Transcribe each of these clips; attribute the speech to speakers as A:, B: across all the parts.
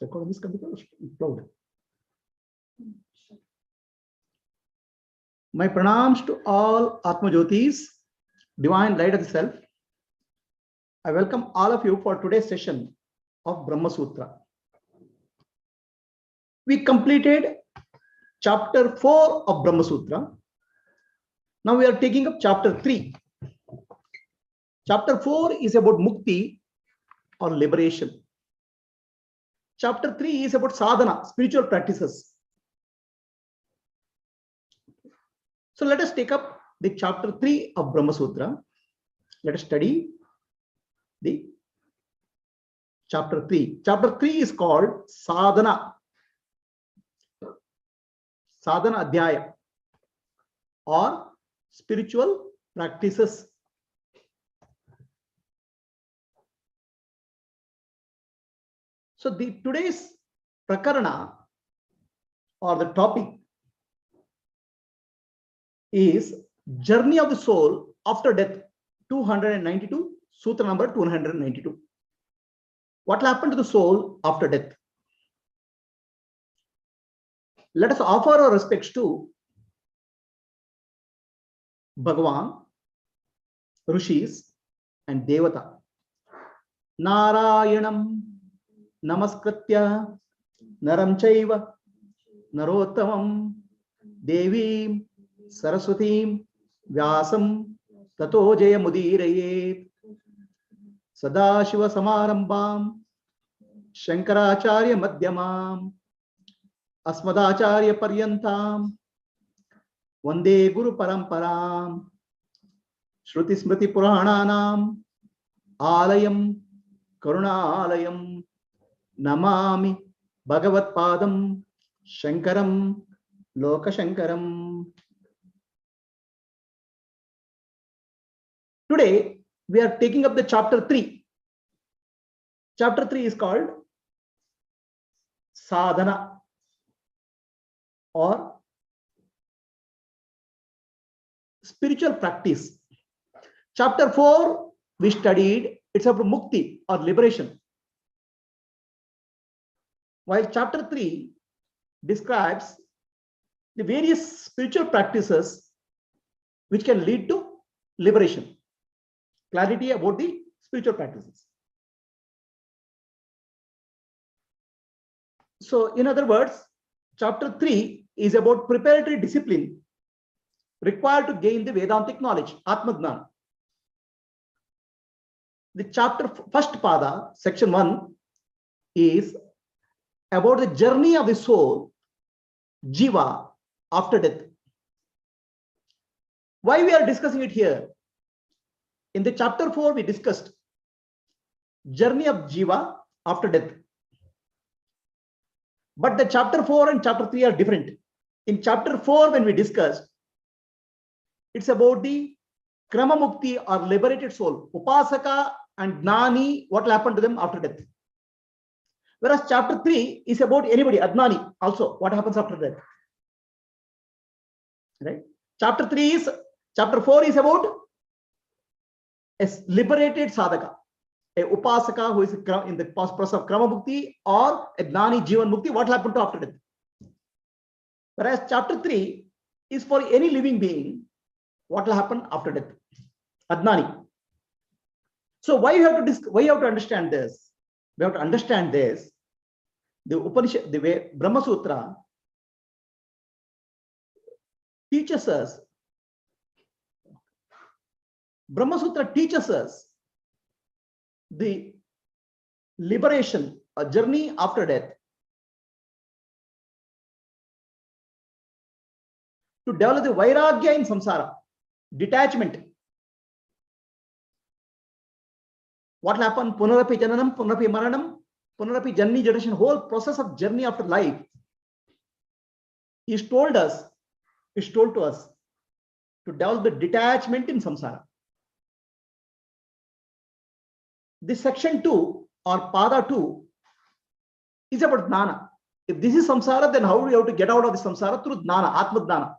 A: Record on this computer, cloud. My pranams to all Atma Jyotis, divine light of the self. I welcome all of you for today's session of Brahma Sutra. We completed chapter 4 of Brahma Sutra. Now we are taking up chapter 3. Chapter 4 is about mukti or liberation. Chapter 3 is about sadhana, spiritual practices. So let us take up the chapter 3 of Brahma Sutra. Let us study the chapter 3. Chapter 3 is called sadhana. Sadhana Adhyaya or spiritual practices. So today's prakarana or the topic is journey of the soul after death, 292, sutra number 292. What happened to the soul after death? Let us offer our respects to Bhagavan, Rishis, and Devata. Narayanam Namaskritya Naram Chaiva Narottamam Devim Saraswatim Vyasam Tato Jaya Mudirayet Sadashiva Samarambam Shankaracharya Madhyamam Asmadacharya Paryantam Vande Guru Paramparam Shruti Smriti Purananam Alayam Karunalayam Namami Bhagavat Padam Shankaram Loka Shankaram. Today we are taking up the chapter 3. Chapter 3 is called sadhana or spiritual practice. Chapter 4 we studied, it's about mukti or liberation. While chapter 3 describes the various spiritual practices which can lead to liberation. Clarity about the spiritual practices. So, in other words, chapter 3 is about preparatory discipline required to gain the Vedantic knowledge, Atma Jnana. The chapter first pada, section 1, is about the journey of the soul, jiva, after death. Why we are discussing it here? In the chapter 4, we discussed journey of jiva after death. But the chapter 4 and chapter 3 are different. In chapter 4, when we discussed, it's about the krama mukti or liberated soul, upasaka and gnani, what will happen to them after death. Whereas chapter 3 is about anybody, Adnani also, what happens after death. Right? Chapter 4 is about a liberated sadhaka, a upasaka who is in the process of krama mukti or a gnani jivan mukti, what will happen to after death. Whereas chapter 3 is for any living being, what will happen after death. Adnani. So why you have to understand this? We have to understand this. The Upanishad, the way Brahma Sutra teaches us. Brahma Sutra teaches us the liberation, a journey after death, to develop the vairagya in samsara, detachment. What will happen? Punarapi jananam, punarapi maranam, punarapi janni generation, whole process of journey after life is told to us to develop the detachment in samsara. This section 2 or pada 2 is about jnana. If this is samsara, then how do we have to get out of the samsara? Through jnana, atma jnana.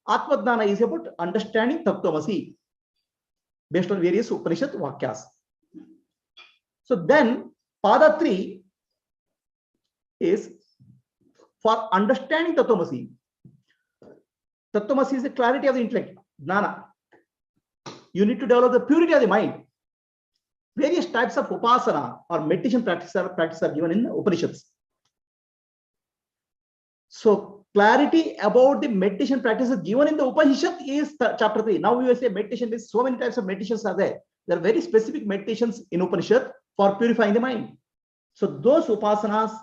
A: Atma jnana is about understanding tattvamasi based on various Upanishad vakyas. So then pada 3 is for understanding Tattvamasi. Tattvamasi is the clarity of the intellect, jnana. You need to develop the purity of the mind. Various types of upasana or meditation practice are given in the Upanishads. So clarity about the meditation practices given in the Upanishad is chapter 3. Now we will say meditation is so many types of meditations are there. There are very specific meditations in Upanishad for purifying the mind. So those upasanas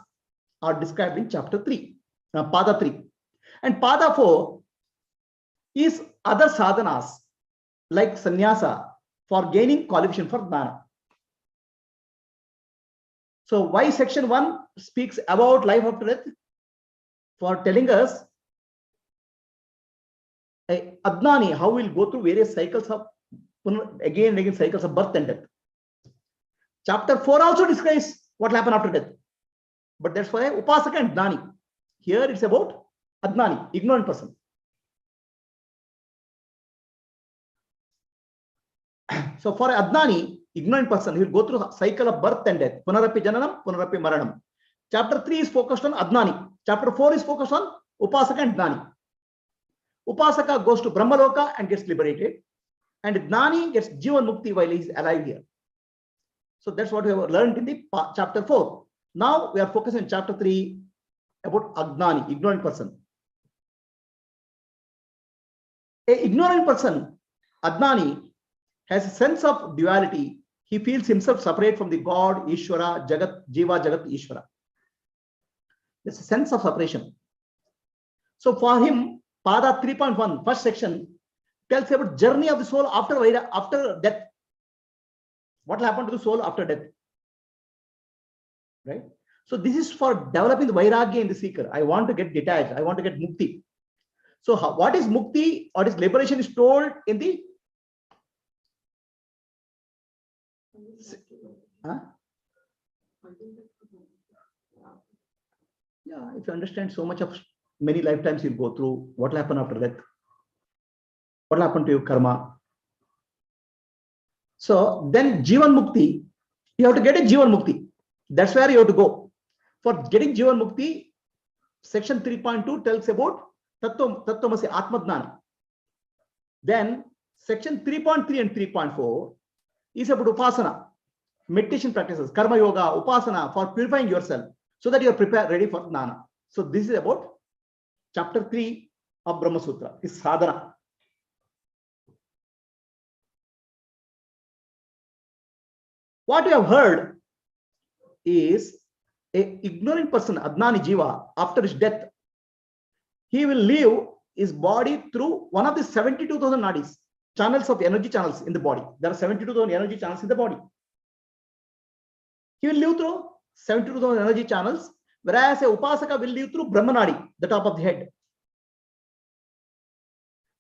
A: are described in chapter 3, pada 3. And pada 4 is other sadhanas like sannyasa for gaining qualification for jnana. So why section 1 speaks about life after death? For telling us Adnani, how we'll go through various cycles of again and again cycles of birth and death. Chapter 4 also describes what will happen after death. But that's why Upasaka and Jnani. Here it's about Adnani, ignorant person. So for Adnani, ignorant person, he will go through a cycle of birth and death. Punarapi Jananam, Punarapi Maranam. Chapter 3 is focused on Adnani. Chapter 4 is focused on Upasaka and Jnani. Upasaka goes to Brahmaloka and gets liberated. And Jnani gets Jivan Mukti while he is alive here. So that's what we have learned in the chapter 4. Now we are focusing on chapter 3 about Adnani, ignorant person. A ignorant person, Adnani, has a sense of duality. He feels himself separate from the God, Ishvara, Jagat, Jiva, Jagat, Ishvara. There's a sense of separation. So for him, Pada 3.1, first section, tells about journey of the soul after death. What will happen to the soul after death? Right? So this is for developing the vairagya in the seeker. I want to get detached. I want to get mukti. So what is mukti? What is liberation is told in the yeah, if you understand so much of many lifetimes you'll go through, what will happen after death? What will happen to your karma? So then Jivan Mukti, you have to get a Jivan Mukti. That's where you have to go. For getting Jivan Mukti, section 3.2 tells about Tattvamasi Atma Jnana. Then section 3.3 and 3.4 is about Upasana, meditation practices, Karma Yoga, Upasana for purifying yourself so that you are prepared, ready for Jnana. So this is about chapter 3 of Brahma Sutra, is sadhana. What we have heard is a ignorant person, Adnani Jiva, after his death, he will leave his body through one of the 72,000 nadis, channels of energy channels in the body. There are 72,000 energy channels in the body. He will live through 72,000 energy channels, whereas a Upasaka will live through Brahmanadi, the top of the head.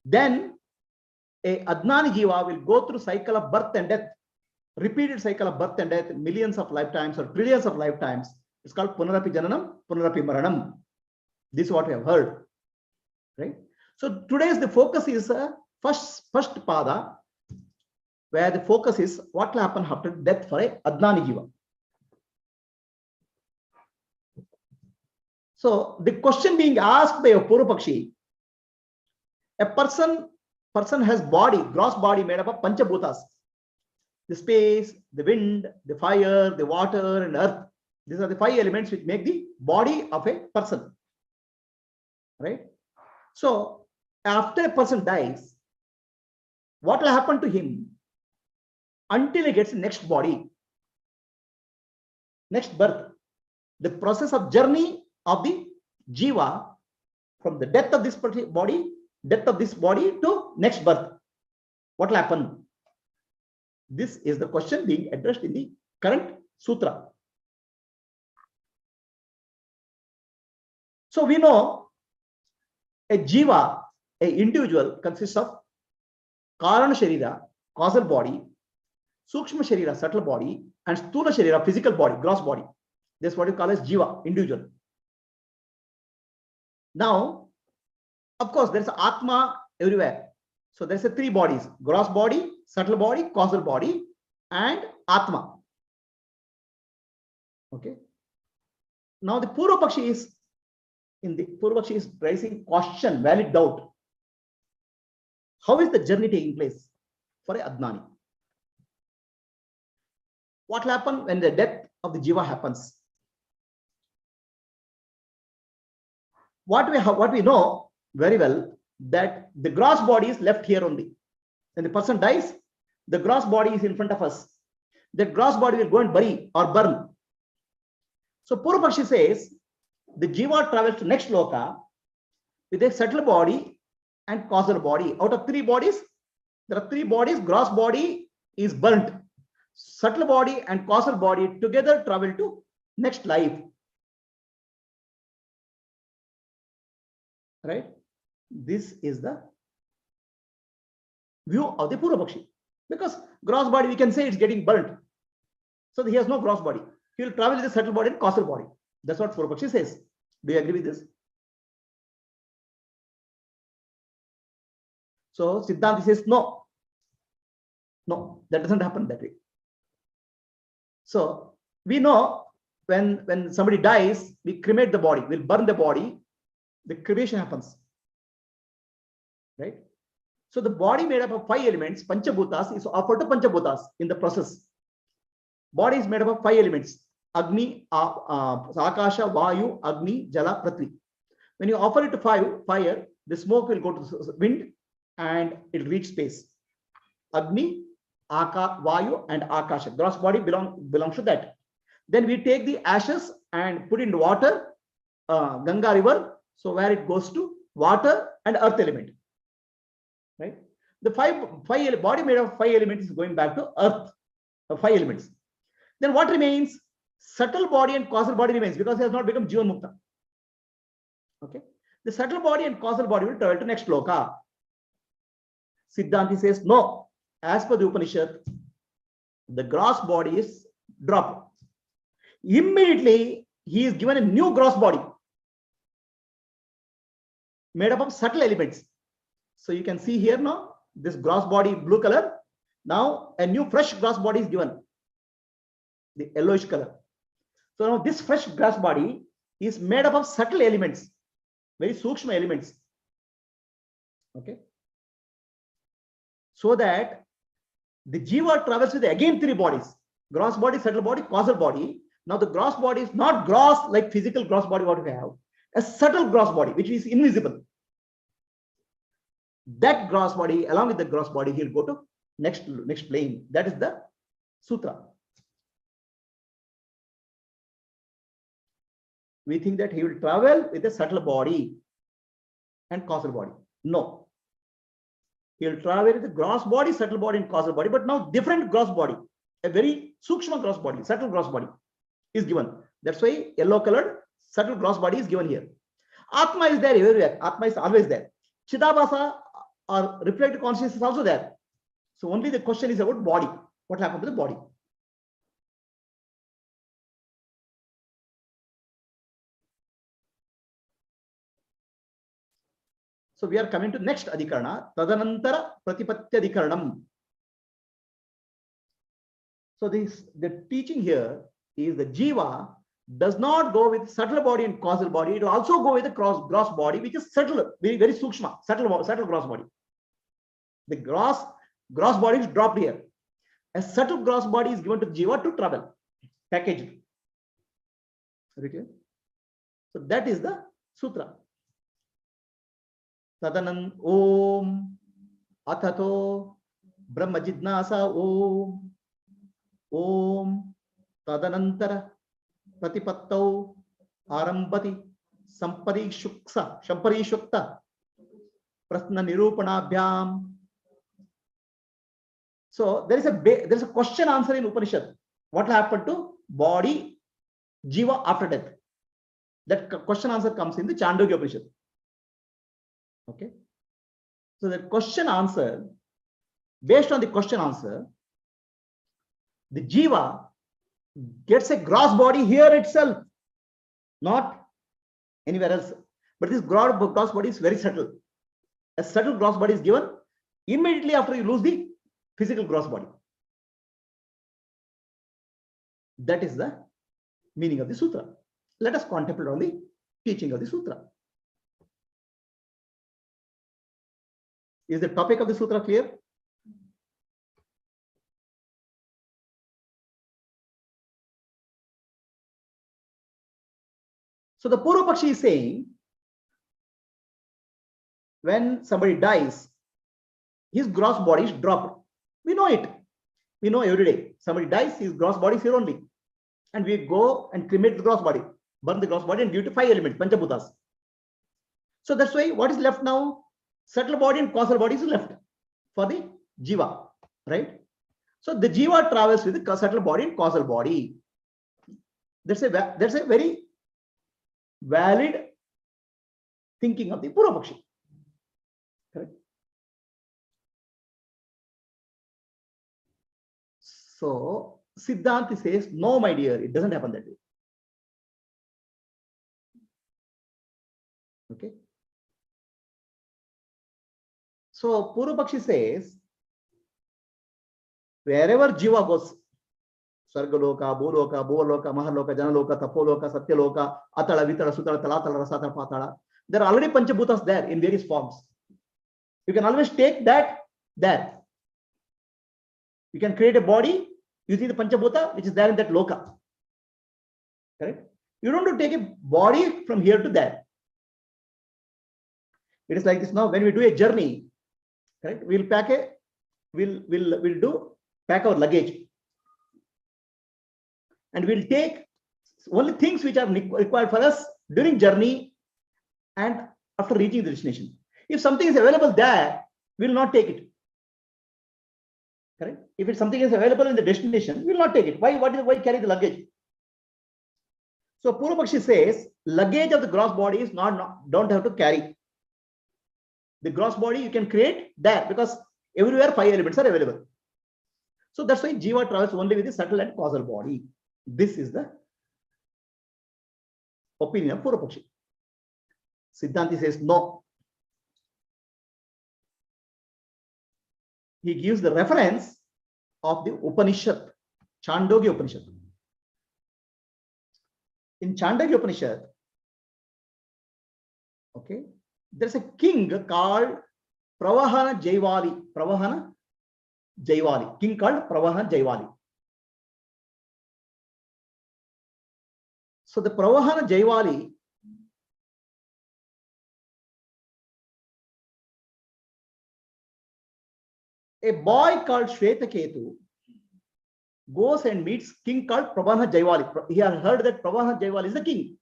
A: Then a Adnani Jiva will go through cycle of birth and death, repeated cycle of birth and death, millions of lifetimes or trillions of lifetimes. It's called Punarapi Jananam, Punarapi Maranam. This is what we have heard. Right? So today's the focus is first pada, where the focus is what will happen after death for a Adnani Jiva. So the question being asked by a Purupakshi, a person has body, gross body made up of Panchabhutas, the space, the wind, the fire, the water and earth. These are the 5 elements which make the body of a person. Right? So after a person dies, what will happen to him until he gets the next body, next birth? The process of journey of the jiva from the death of this body to next birth. What will happen? This is the question being addressed in the current sutra. So we know a jiva, a individual, consists of Karana Sharira, causal body, Sukshma Sharira, subtle body, and Sthula Sharira, physical body, gross body. That's what you call as jiva, individual. Now, of course, there's Atma everywhere. So there's 3 bodies: gross body, subtle body, causal body, and Atma. Okay. Now the Purvapakshi is raising question, valid doubt. How is the journey taking place for a Adnani? What will happen when the death of the Jiva happens? What we know very well, that the gross body is left here only. When the person dies, the gross body is in front of us. That gross body will go and bury or burn. So Purvapakshi says the Jiva travels to next loka with a subtle body and causal body. Out of 3 bodies, there are 3 bodies. Gross body is burnt. Subtle body and causal body together travel to next life. Right? This is the view of the Purvapakshi. Because gross body, we can say it's getting burnt. So he has no gross body. He will travel with the subtle body and causal body. That's what Purvapakshi says. Do you agree with this? So Siddhanti says no. No, that doesn't happen that way. So we know when somebody dies, we cremate the body, we'll burn the body, the cremation happens. Right? So the body made up of 5 elements, Panchabhutas, is offered to Panchabhutas in the process. Body is made up of 5 elements: Agni, Akasha, Vayu, Agni, Jala, Prithvi. When you offer it to fire, the smoke will go to the wind and it will reach space. Agni, Vayu, and Akasha. Gross body belongs to that. Then we take the ashes and put in water, Ganga river, so where it goes to water and earth element. Right? The body made of 5 elements is going back to earth, 5 elements. Then what remains? Subtle body and causal body remains because he has not become Jivan Mukta. Okay. The subtle body and causal body will travel to next loka. Siddhanti says no. As per the Upanishad, the gross body is dropped. Immediately, he is given a new gross body made up of subtle elements. So you can see here now, this gross body, blue color. Now a new fresh gross body is given, the yellowish color. So now this fresh gross body is made up of subtle elements, very sukshma elements. Okay. So that the Jiva travels with again 3 bodies: gross body, subtle body, causal body. Now the gross body is not gross like physical gross body what we have, a subtle gross body which is invisible. That gross body, along with the gross body, he'll go to next plane. That is the sutra. We think that he will travel with a subtle body and causal body. No. He will travel with the gross body, subtle body, and causal body, but now different gross body, a very sukshma gross body, subtle gross body is given. That's why yellow colored subtle gross body is given here. Atma is there everywhere. Atma is always there. Chidabhasa or reflected consciousness is also there. So only the question is about body. What happened to the body? So we are coming to next adhikarana, Tadanantara Pratipatya Adhikaranam. So the teaching here is the Jiva does not go with subtle body and causal body. It will also go with the gross body, which is subtle, very, very sukshma, subtle gross body. The gross body is dropped here. A subtle gross body is given to Jiva to travel, packaged. Okay. So that is the sutra. Tadanam Om Athato Brahma Jidnasa Om Tadanantara Pratipattau Arambati Samparishukta Prasna Nirupanabhyam. So there is a question answer in Upanishad. What will happen to body, Jiva after death? That question answer comes in the Chandogya Upanishad. Okay. So the question answer, based on the question answer, the Jiva gets a gross body here itself, not anywhere else. But this gross body is very subtle. A subtle gross body is given immediately after you lose the physical gross body. That is the meaning of the sutra. Let us contemplate on the teaching of the sutra. Is the topic of the sutra clear? So the Purva Pakshi is saying, when somebody dies, his gross body is dropped. We know it. We know every day. Somebody dies, his gross body is here only. And we go and cremate the gross body, burn the gross body and give it to 5 elements, Panchabhutas. So that's why what is left now? Subtle body and causal body is left for the Jiva, right? So the Jiva travels with the subtle body and causal body. That's a very valid thinking of the Purva Pakshi. Correct? So Siddhanti says, no, my dear, it doesn't happen that way. Okay. So Purva Pakshi says, wherever Jiva goes, Sargaloka, Bholoka, Bholoka, Mahaloka, Janaloka, Tapoloka, Satyaloka, Atala, Vitala, Sutala, Talatala, Rasatala, Patala. There are already Panchabhutas there in various forms. You can always take that there. You can create a body using the Panchabhuta which is there in that loka. Correct? You don't have to take a body from here to there. It is like this now. When we do a journey, correct? We'll pack pack our luggage. And we'll take only things which are required for us during journey and after reaching the destination. If something is available there, we will not take it. Correct? If something is available in the destination, we will not take it. Why carry the luggage? So Purva Pakshi says, luggage of the gross body is don't have to carry. The gross body you can create there because everywhere 5 elements are available. So that's why Jiva travels only with the subtle and causal body. This is the opinion of Purva Pakshi. Siddhanti says no. He gives the reference of the Upanishad, Chandogya Upanishad. In Chandogya Upanishad, okay, there's a king called Pravahana Jaivali. Pravahana Jaivali. King called Pravahana Jaivali. So the Pravahana Jaivali a boy called Shvetaketu goes and meets king called Pravahana Jaivali. He has heard that Pravahana Jaivali is the king.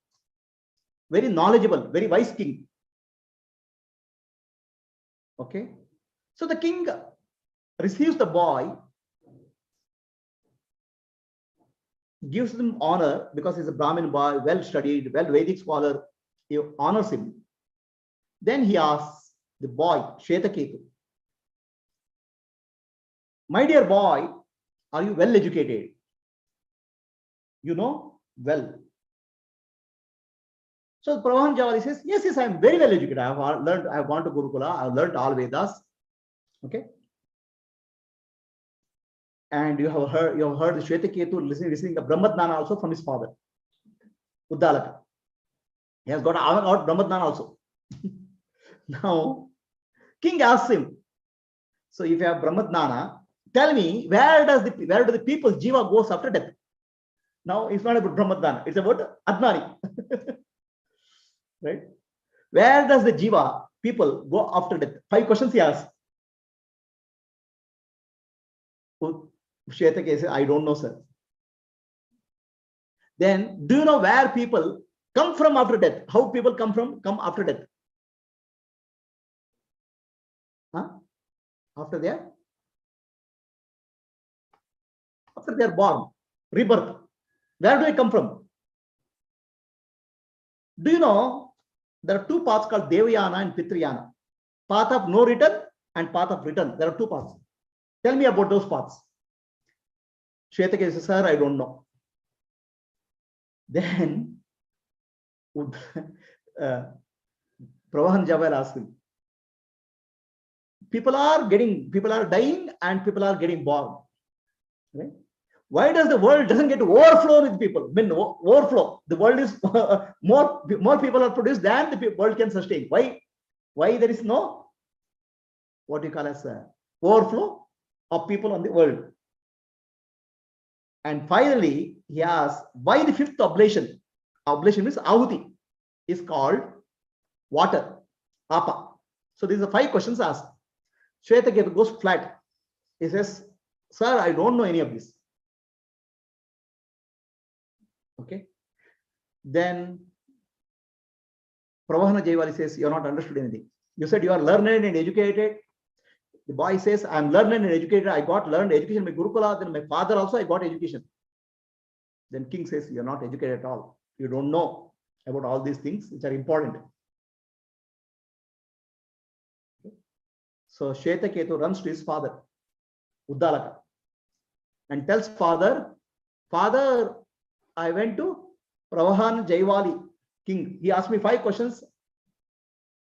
A: Very knowledgeable, very wise king. Okay. So the king receives the boy, gives him honor because he's a Brahmin boy, well studied, well Vedic scholar. He honors him. Then he asks the boy, Shvetaketu, my dear boy, are you well educated? You know well. So Pravahana Jaivali says, yes, I am very well educated. I have learned, I have gone to Gurukula, I have learned all Vedas. Okay. And you have heard the Shvetaketu listening the Brahmadnana also from his father, Uddalaka. He has got out Brahmadnana also. Now, king asks him, so if you have Brahmadnana, tell me, where do the people Jiva goes after death? Now it's not about Brahmadana, it's about Atmani. Right? Where does the Jiva people go after death? 5 questions he asks. Shvetake says, I don't know, sir. Then, do you know where people come from after death? How people come after death? Huh? After they are born, rebirth. Where do they come from? Do you know there are 2 paths called Devayana and Pitrayana? Path of no return and path of return. There are 2 paths. Tell me about those paths. Shvetake says, sir, I don't know. Then Pravahana Jaivali asks him, people are dying and people are getting born. Right? Why does the world doesn't get overflow with people? I mean, overflow. The world is more people are produced than the world can sustain. Why? Why there is no what you call as overflow of people on the world? And finally, he asks, why the fifth oblation? Oblation means ahuti is called water, apa. So these are 5 questions asked. Shwetaketu goes flat. He says, sir, I don't know any of this. Okay. Then Pravahana Jayawali says, you're not understood anything. You said you are learned and educated. The boy says, I'm learned and educated. I got learned education by Gurukula. Then my father also, I got education. Then king says, you're not educated at all. You don't know about all these things which are important. Okay. So Shwetaketu runs to his father, Uddalaka, and tells father, Father, I went to Pravahana Jayawali, king. He asked me 5 questions.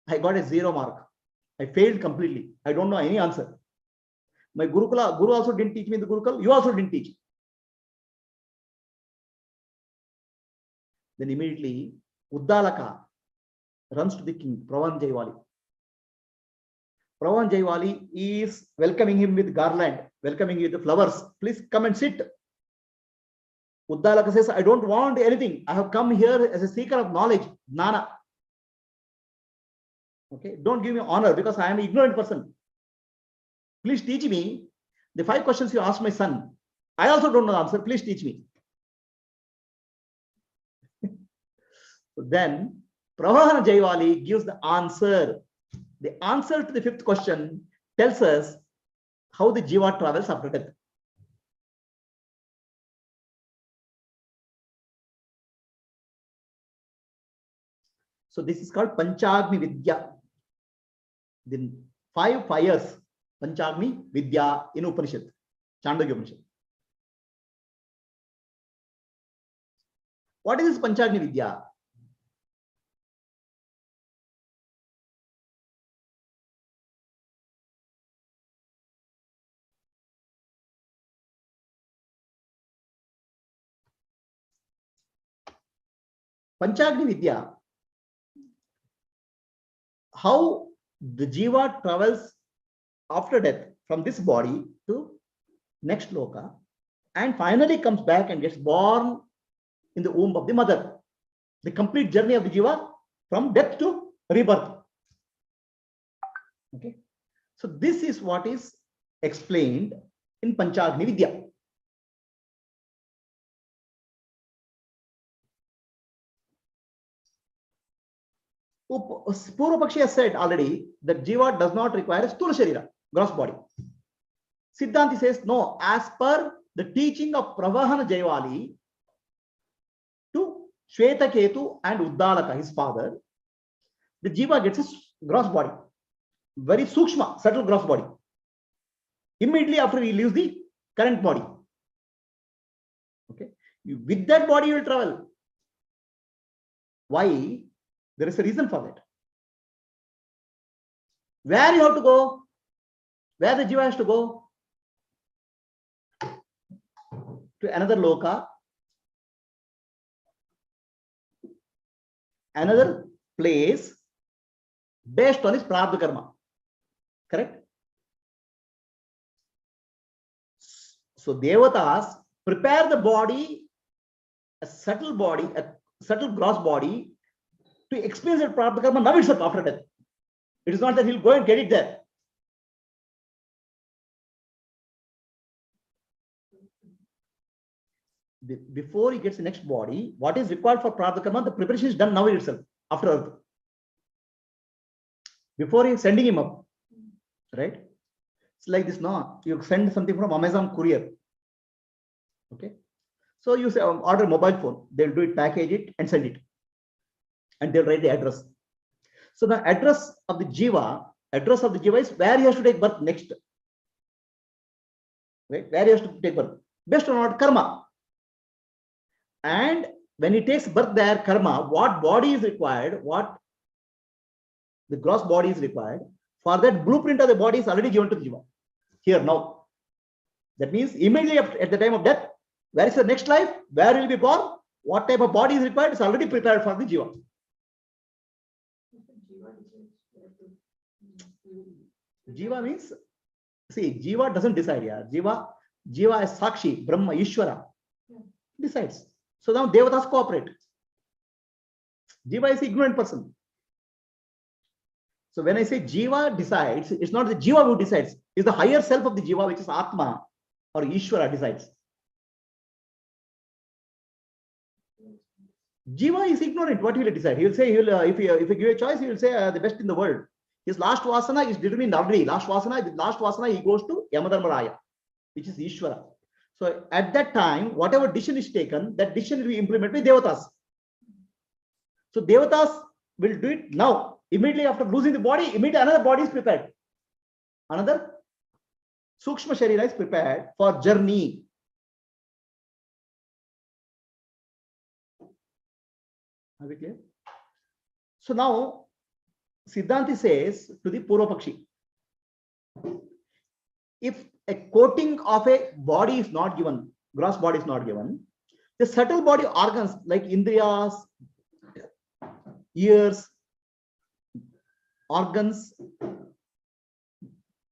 A: I got a 0 mark. I failed completely. I don't know any answer. My Guru also didn't teach me in the Gurukul. You also didn't teach. Then immediately Uddalaka runs to the king, Pravahana Jayawali. Pravahana Jayawali is welcoming him with garland, welcoming him with the flowers. Please come and sit. Uddalaka says, I don't want anything. I have come here as a seeker of knowledge, Nana. Okay, don't give me honor because I am an ignorant person. Please teach me the 5 questions you asked my son. I also don't know the answer. Please teach me. So then Pravahana Jayawali gives the answer. The answer to the 5th question tells us how the jiva travels after death. So this is called Panchagni Vidya. The 5 fires, Panchagni Vidya in Upanishad, Chandogya Upanishad. What is this Panchagni Vidya? Panchagni Vidya, how the jiva travels after death from this body to next loka and finally comes back and gets born in the womb of the mother. The complete journey of the jiva from death to rebirth. Okay. So this is what is explained in Panchagni Vidya. Purva Pakshi has said already that jiva does not require a sthula sharira, gross body. Siddhanti says no, as per the teaching of Pravahana Jayawali to Shwetaketu and Uddalaka, his father, the jiva gets a gross body, very sukshma, subtle gross body. Immediately after he leaves the current body. Okay, with that body you will travel. Why? There is a reason for that. Where you have to go? Where the jiva has to go? To another loka, another place based on his prarabdha karma. Correct? So devatas prepare the body, a subtle gross body, to experience that prarabdha karma now itself after death. It is not that he'll go and get it there. Before he gets the next body, what is required for prarabdha karma, the preparation is done now itself, after earth. Before he's sending him up. Right? It's like this now. You send something from Amazon courier. Okay. So you say order a mobile phone, they'll do it, package it, and send it. And they'll write the address. So the address of the jiva is where he has to take birth next. Right? Where he has to take birth. Based on what karma. And when he takes birth there, karma, what body is required, what the gross body is required, for that blueprint of the body is already given to the jiva. Here now. That means immediately at the time of death, Where is the next life? Where will be born? What type of body is required? It's already prepared for the jiva. Jiva means, see, jiva doesn't decide. Yeah, jiva is Sakshi, Brahma, Ishvara decides. So now devatas cooperate. Jiva is ignorant person. So when I say jiva decides, it's not the jiva who decides. It's the higher self of the jiva, which is Atma or Ishvara decides. Jiva is ignorant. What will he decide? He will say, if you give a choice, he will say the best in the world. His last vasana is determined already. Last vasana, he goes to Yamadharmaraya, which is Ishvara. So at that time, whatever decision is taken, that decision will be implemented by devatas. So devatas will do it now. Immediately after losing the body, immediately another body is prepared. Another Sukshma Sharira is prepared for journey. Are we clear? So now, Siddhanti says to the Purvapakshi, if a coating of a body is not given, gross body is not given, the subtle body organs like Indriyas, ears, organs,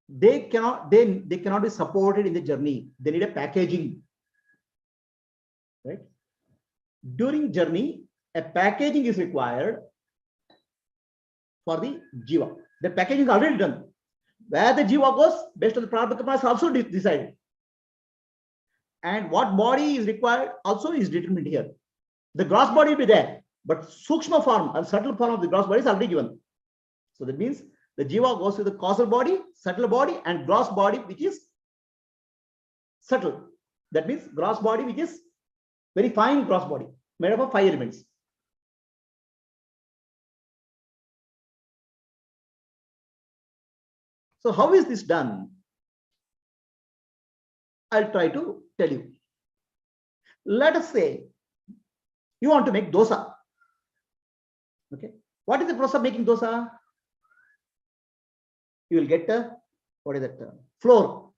A: they cannot be supported in the journey. They need a packaging, right? During journey, a packaging is required for the jiva. The packaging is already done. Where the jiva goes, based on the prarabdha karma, is also decided. And what body is required also is determined here. The gross body will be there, but sukshma form and subtle form of the gross body is already given. So that means the jiva goes to the causal body, subtle body, and gross body, which is subtle. That means gross body, which is very fine gross body, made up of 5 elements. So how is this done? I'll try to tell you. Let us say you want to make dosa. Okay. What is the process of making dosa? You will get a, what is that? Flour.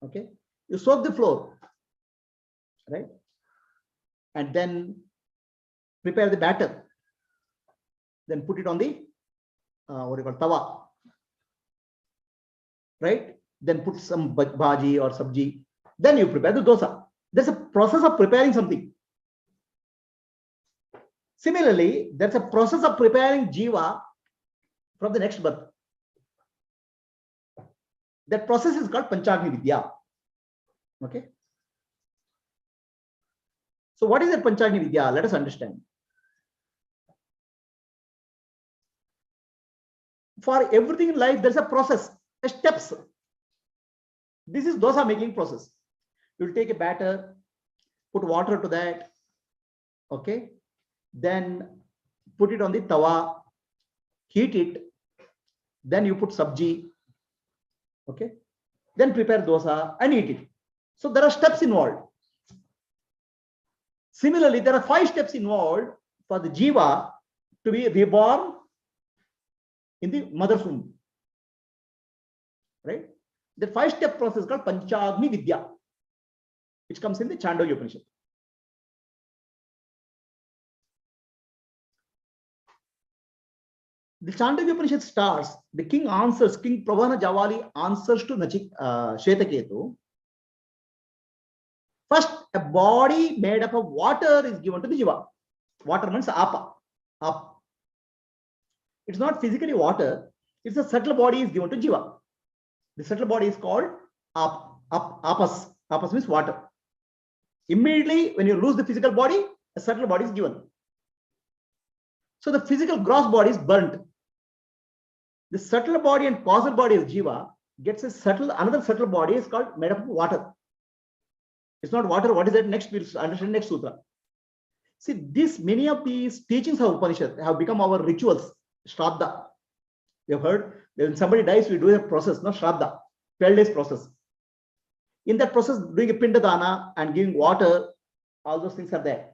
A: Okay. You soak the flour, right? And then prepare the batter. Then put it on the, what do you call, tawa. Right? Then put some bhaji or sabji. Then you prepare the dosa. There's a process of preparing something. Similarly, there's a process of preparing jiva from the next birth. That process is called Panchagni Vidya. Okay. So what is that Panchagni Vidya? Let us understand. For everything in life, there's a process, steps. This is dosa making process. You'll take a batter, put water to that. Okay. Then put it on the tawa, heat it. Then you put sabji. Okay. Then prepare dosa and eat it. So there are steps involved. Similarly, there are 5 steps involved for the jiva to be reborn in the mother's womb. Right? The 5-step process is called Panchagni Vidya, which comes in the Chandogya Upanishad. The Chandogya Upanishad starts, the king answers, King Pravana Javali answers to Shvetaketu. First, a body made up of water is given to the jiva. Water means apa. Up. It's not physically water, it's a subtle body is given to jiva. The subtle body is called apas. Apas means water. Immediately, when you lose the physical body, a subtle body is given. So the physical gross body is burnt. The subtle body and causal body of jiva gets another subtle body is called made up of water. It's not water. What is that? Next, we'll understand next sutra. See, many of these teachings of Upanishad have become our rituals. Shraddha. You have heard, when somebody dies, we do a process, no Shraddha, 12 days process. In that process, doing a pindadana and giving water, all those things are there.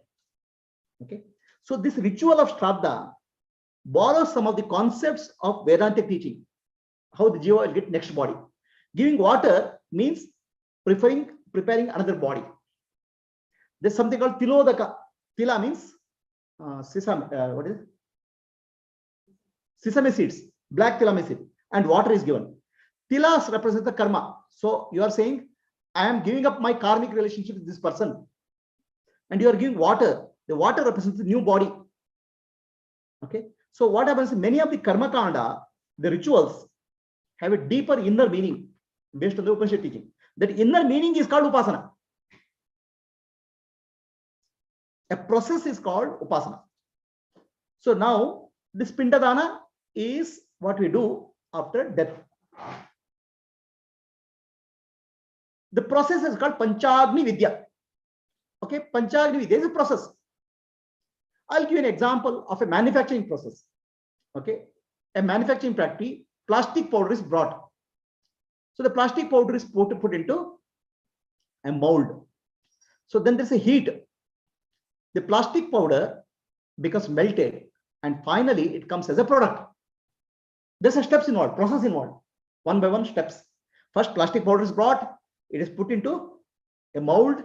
A: Okay. So this ritual of Shraddha borrows some of the concepts of Vedanta teaching, how the jiva will get next body. Giving water means preparing another body. There's something called tilodaka. Tila means sesame, what is it? Sesame seeds, black tilame seed, and water is given. Tilas represent the karma. So you are saying, I am giving up my karmic relationship with this person, and you are giving water. The water represents the new body. Okay. So what happens? Many of the karma kanda, the rituals, have a deeper inner meaning based on the Upanishad teaching. That inner meaning is called upasana. A process is called upasana. So now this pindadana is what we do after death. The process is called Panchagni Vidya. Okay, Panchagni Vidya is a process. I'll give you an example of a manufacturing process. Okay, a manufacturing factory, plastic powder is brought. So the plastic powder is put into a mold. So then there's a heat. The plastic powder becomes melted, and finally it comes as a product. There's a steps involved, process involved, one by one steps. First, plastic powder is brought, it is put into a mold,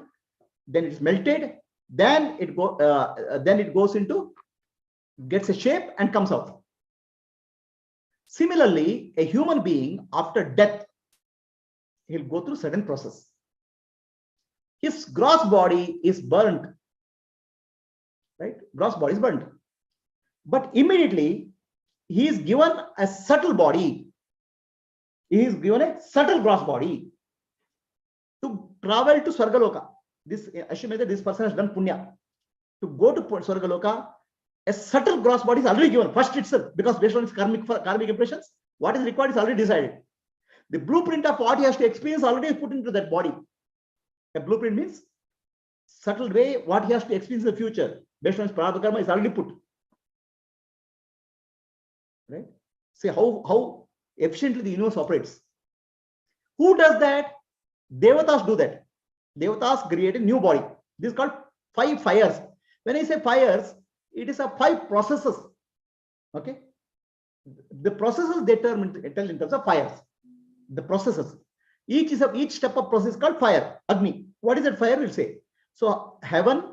A: then it's melted, then it goes into, gets a shape and comes out. Similarly, a human being after death, he'll go through certain process. His gross body is burnt, right? Gross body is burnt, but immediately he is given a subtle body. He is given a subtle gross body to travel to Swargaloka. This, assume that this person has done punya. To go to Swargaloka, a subtle gross body is already given first itself, because based on his karmic impressions, what is required is already decided. The blueprint of what he has to experience already is put into that body. A blueprint means subtle way what he has to experience in the future based on his prarabdha karma is already put. Right? See how efficiently the universe operates. Who does that? Devatas do that. Devatas create a new body. This is called 5 fires. When I say fires, it is a 5 processes. Okay. The processes they tell in terms of fires. The processes. Each step of process is called fire. Agni. What is that fire? We'll say. So heaven,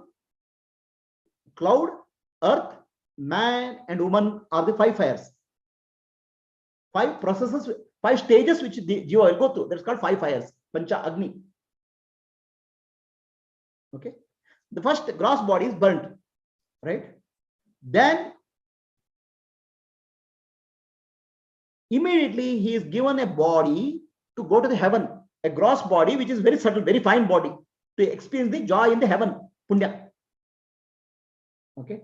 A: cloud, earth, man, and woman are the 5 fires. 5 processes, 5 stages which the jiva will go through. That's called 5 fires. Pancha Agni. Okay. The first gross body is burnt, right? Then immediately he is given a body to go to the heaven, a gross body which is very subtle, very fine body, to experience the joy in the heaven, punya. Okay.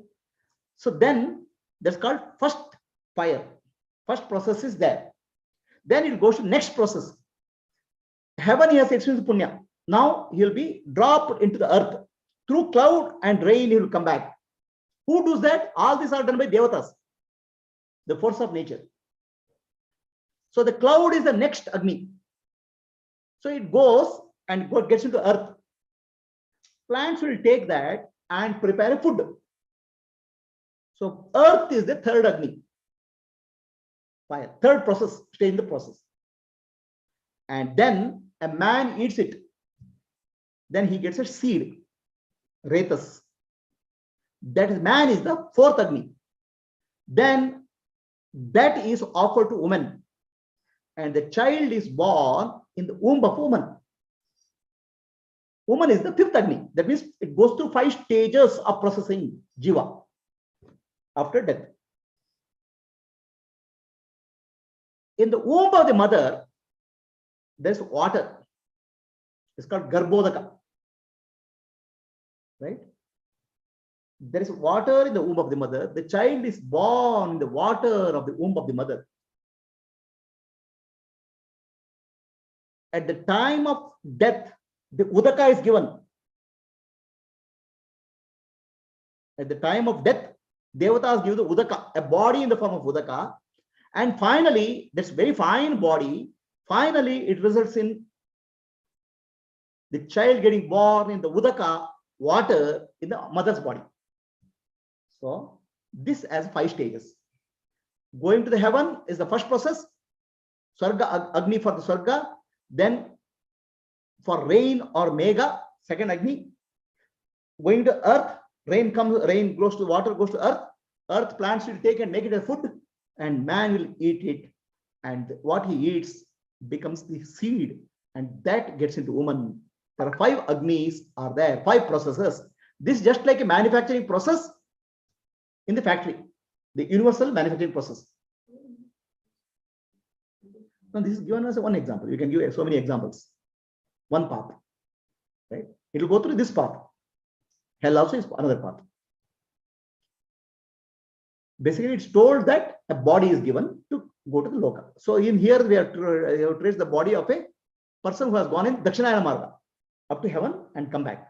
A: So then that's called first fire. First process is there. Then it goes to next process. Heaven he has experienced punya. Now he will be dropped into the earth. Through cloud and rain he will come back. Who does that? All these are done by devatas, the force of nature. So the cloud is the next Agni. So it goes and gets into earth. Plants will take that and prepare a food. So earth is the third Agni. Fire. Third process, stay in the process. And then a man eats it. Then he gets a seed, retas. That is, man is the fourth Agni. Then that is offered to woman. And the child is born in the womb of woman. Woman is the fifth Agni. That means it goes through 5 stages of processing jiva after death. In the womb of the mother, there's water. It's called Garbhodaka. Right? There is water in the womb of the mother. The child is born in the water of the womb of the mother. At the time of death, the udaka is given. At the time of death, devatas give the udaka, a body in the form of udaka. And finally, this very fine body, finally it results in the child getting born in the udaka, water in the mother's body. So this has 5 stages. Going to the heaven is the first process. Swarga, Agni for the Swarga. Then for rain or Mega, second Agni. going to earth, rain comes, rain goes to water, goes to earth. Earth plants will take and make it as food, and man will eat it. And what he eats becomes the seed, and that gets into woman. There are 5 Agnis are there, 5 processes. This is just like a manufacturing process in the factory, the universal manufacturing process. Now, this is given as one example. You can give so many examples. One path, right? It will go through this path. Hell also is another path. Basically, it's told that a body is given to go to the loka. So in here, we have traced the body of a person who has gone in Dakshinayana Marga up to heaven and come back.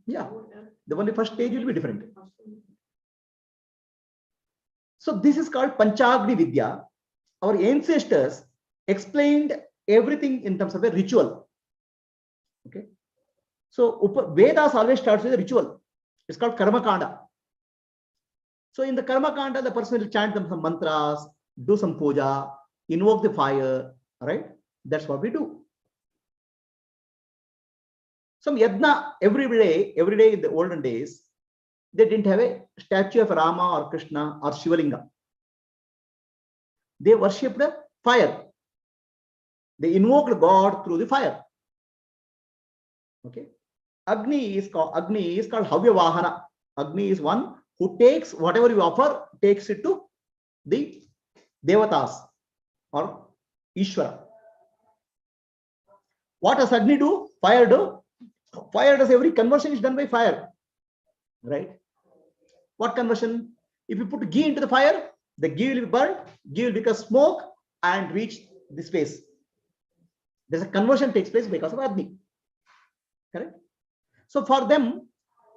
A: Yeah, the only first stage will be different. So this is called Panchagni Vidya. Our ancestors explained everything in terms of a ritual. Okay. So Vedas always starts with a ritual. It's called Karma Kanda. So in the Karma Kanda, the person will chant some mantras, do some puja, invoke the fire, right? That's what we do. Some yajna every day in the olden days, they didn't have a statue of Rama or Krishna or Shivalinga. They worshipped fire. They invoked God through the fire. Okay. Agni is called Havya Vahana. Agni is one who takes whatever you offer, takes it to the Devatas or Ishvara. What does Agni do? Fire do? Fire does every conversion is done by fire. Right? What conversion? If you put ghee into the fire, the ghee will be burnt, ghee will become smoke and reach the space. There's a conversion takes place because of Agni. Correct? So for them,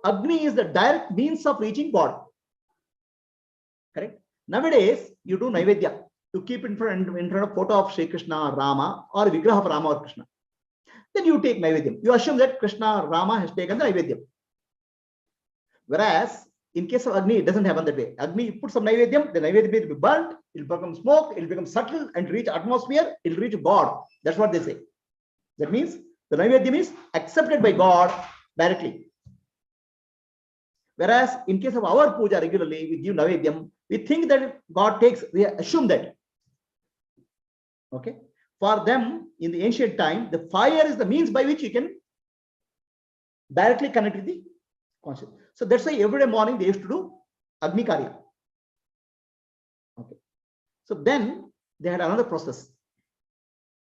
A: Agni is the direct means of reaching God. Correct? Nowadays, you do Naivedya to keep in front of photo of Sri Krishna or Rama or Vigraha of Rama or Krishna. Then you take Naivedyam. You assume that Krishna or Rama has taken the Naivedyam. Whereas, in case of Agni, it doesn't happen that way. Agni, you put some Naivedyam, the Naivedyam will be burnt, it will become smoke, it will become subtle and reach atmosphere, it will reach God. That's what they say. That means the Naivedyam is accepted by God directly. Whereas in case of our puja regularly, we give Naivedyam, we think that God takes, we assume that. Okay. For them, in the ancient time, the fire is the means by which you can directly connect with the consciousness. So that's why every day morning they used to do Agni Karya. Okay. So then they had another process.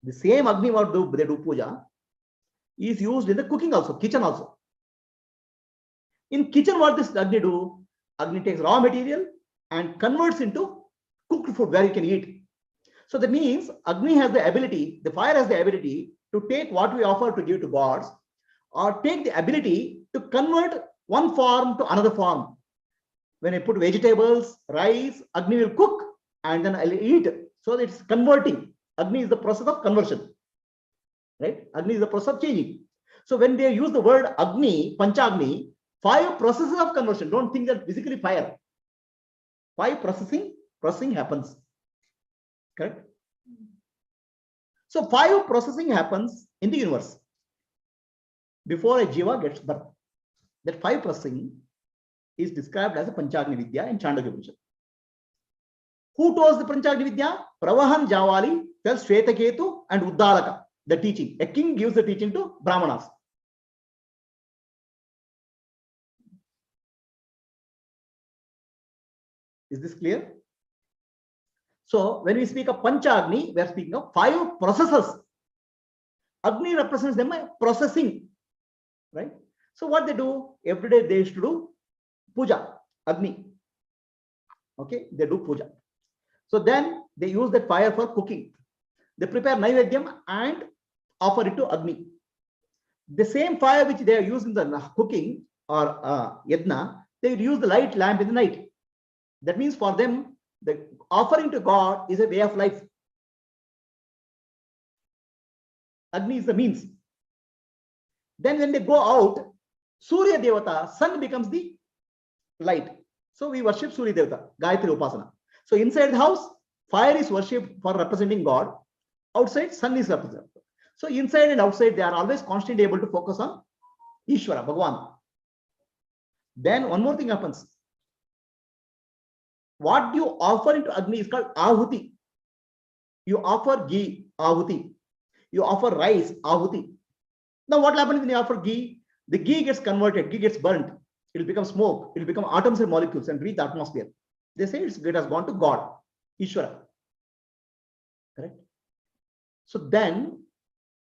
A: The same Agni what they do puja is used in the cooking also, kitchen also. In kitchen, what this Agni do? Agni takes raw material and converts into cooked food where you can eat. So that means Agni has the ability, the fire has the ability to take what we offer to give to gods, or take the ability to convert one form to another form. When I put vegetables, rice, Agni will cook and then I'll eat. So it's converting. Agni is the process of conversion. Right? Agni is the process of changing. So when they use the word Agni, Panchagni, 5 processes of conversion. Don't think that physically fire. 5 processing happens. Correct? So 5 processing happens in the universe before a jiva gets birth. That 5 processing is described as a Panchagni Vidya in Chandogya Upanishad. Who told the Panchagni Vidya? Pravahan Javali tells Shvetaketu and Uddalaka, the teaching. A king gives the teaching to Brahmanas. Is this clear? So when we speak of Panchagni, we are speaking of 5 processes. Agni represents them by processing, right? So what they do every day, they used to do puja, Agni. Okay, they do puja. So then they use that fire for cooking. They prepare Naivedyam and offer it to Agni. The same fire which they are using in the cooking or yajna, they will use the light lamp in the night. That means for them, the offering to God is a way of life. Agni is the means. Then when they go out, Surya Devata, sun becomes the light. So we worship Surya Devata, Gayatri Upasana. So inside the house, fire is worshipped for representing God. Outside, sun is represented. So inside and outside, they are always constantly able to focus on Ishvara, Bhagavan. Then one more thing happens. What you offer into Agni is called Ahuti. You offer ghee, Ahuti. You offer rice, Ahuti. Now what happens when you offer ghee? The ghee gets converted, ghee gets burnt. It will become smoke, it will become atoms and molecules and reach the atmosphere. They say it has gone to God, Ishvara. Correct? So then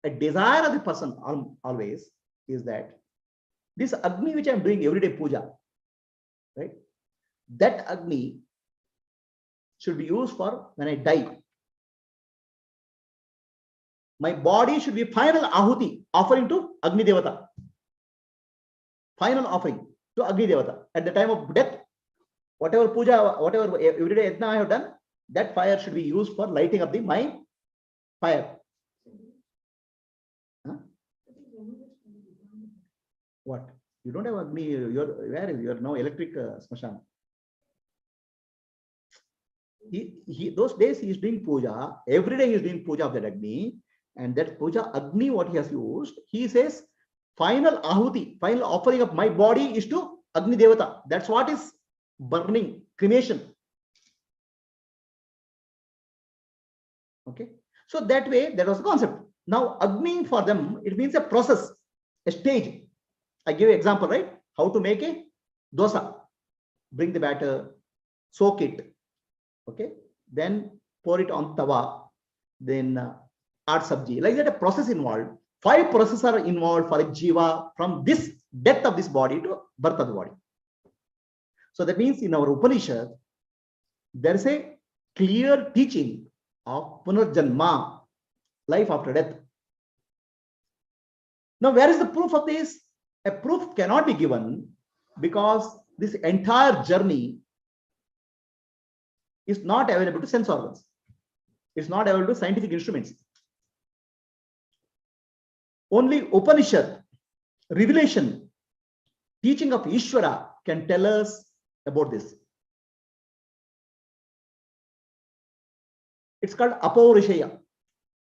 A: a desire of the person always is that this Agni which I am doing everyday puja, right? That Agni should be used for when I die. My body should be final Ahuti, offering to Agni Devata. Final offering to Agni Devata. At the time of death, whatever puja, whatever everyday yajna I have done, that fire should be used for lighting up my fire. Huh? What? You don't have Agni, where is your now electric smashan? Those days he is doing puja, every day he is doing puja of that Agni, and that puja Agni what he has used, he says, final Ahuti, final offering of my body is to Agni Devata. That's what is burning, cremation. Okay. So that way, that was the concept. Now, Agni for them, it means a process, a stage. I give you an example, right? How to make a dosa. Bring the batter, soak it. Okay. Then pour it on tawa. Then add sabji. Like that, a process involved. 5 processes are involved for a jiva from this death of this body to birth of the body. So that means in our Upanishad, there is a clear teaching of Punarjanma, life after death. Now, where is the proof of this? A proof cannot be given because this entire journey is not available to sense organs. It's not available to scientific instruments. Only Upanishad, revelation, teaching of Ishvara can tell us about this. It's called Apaurishaya.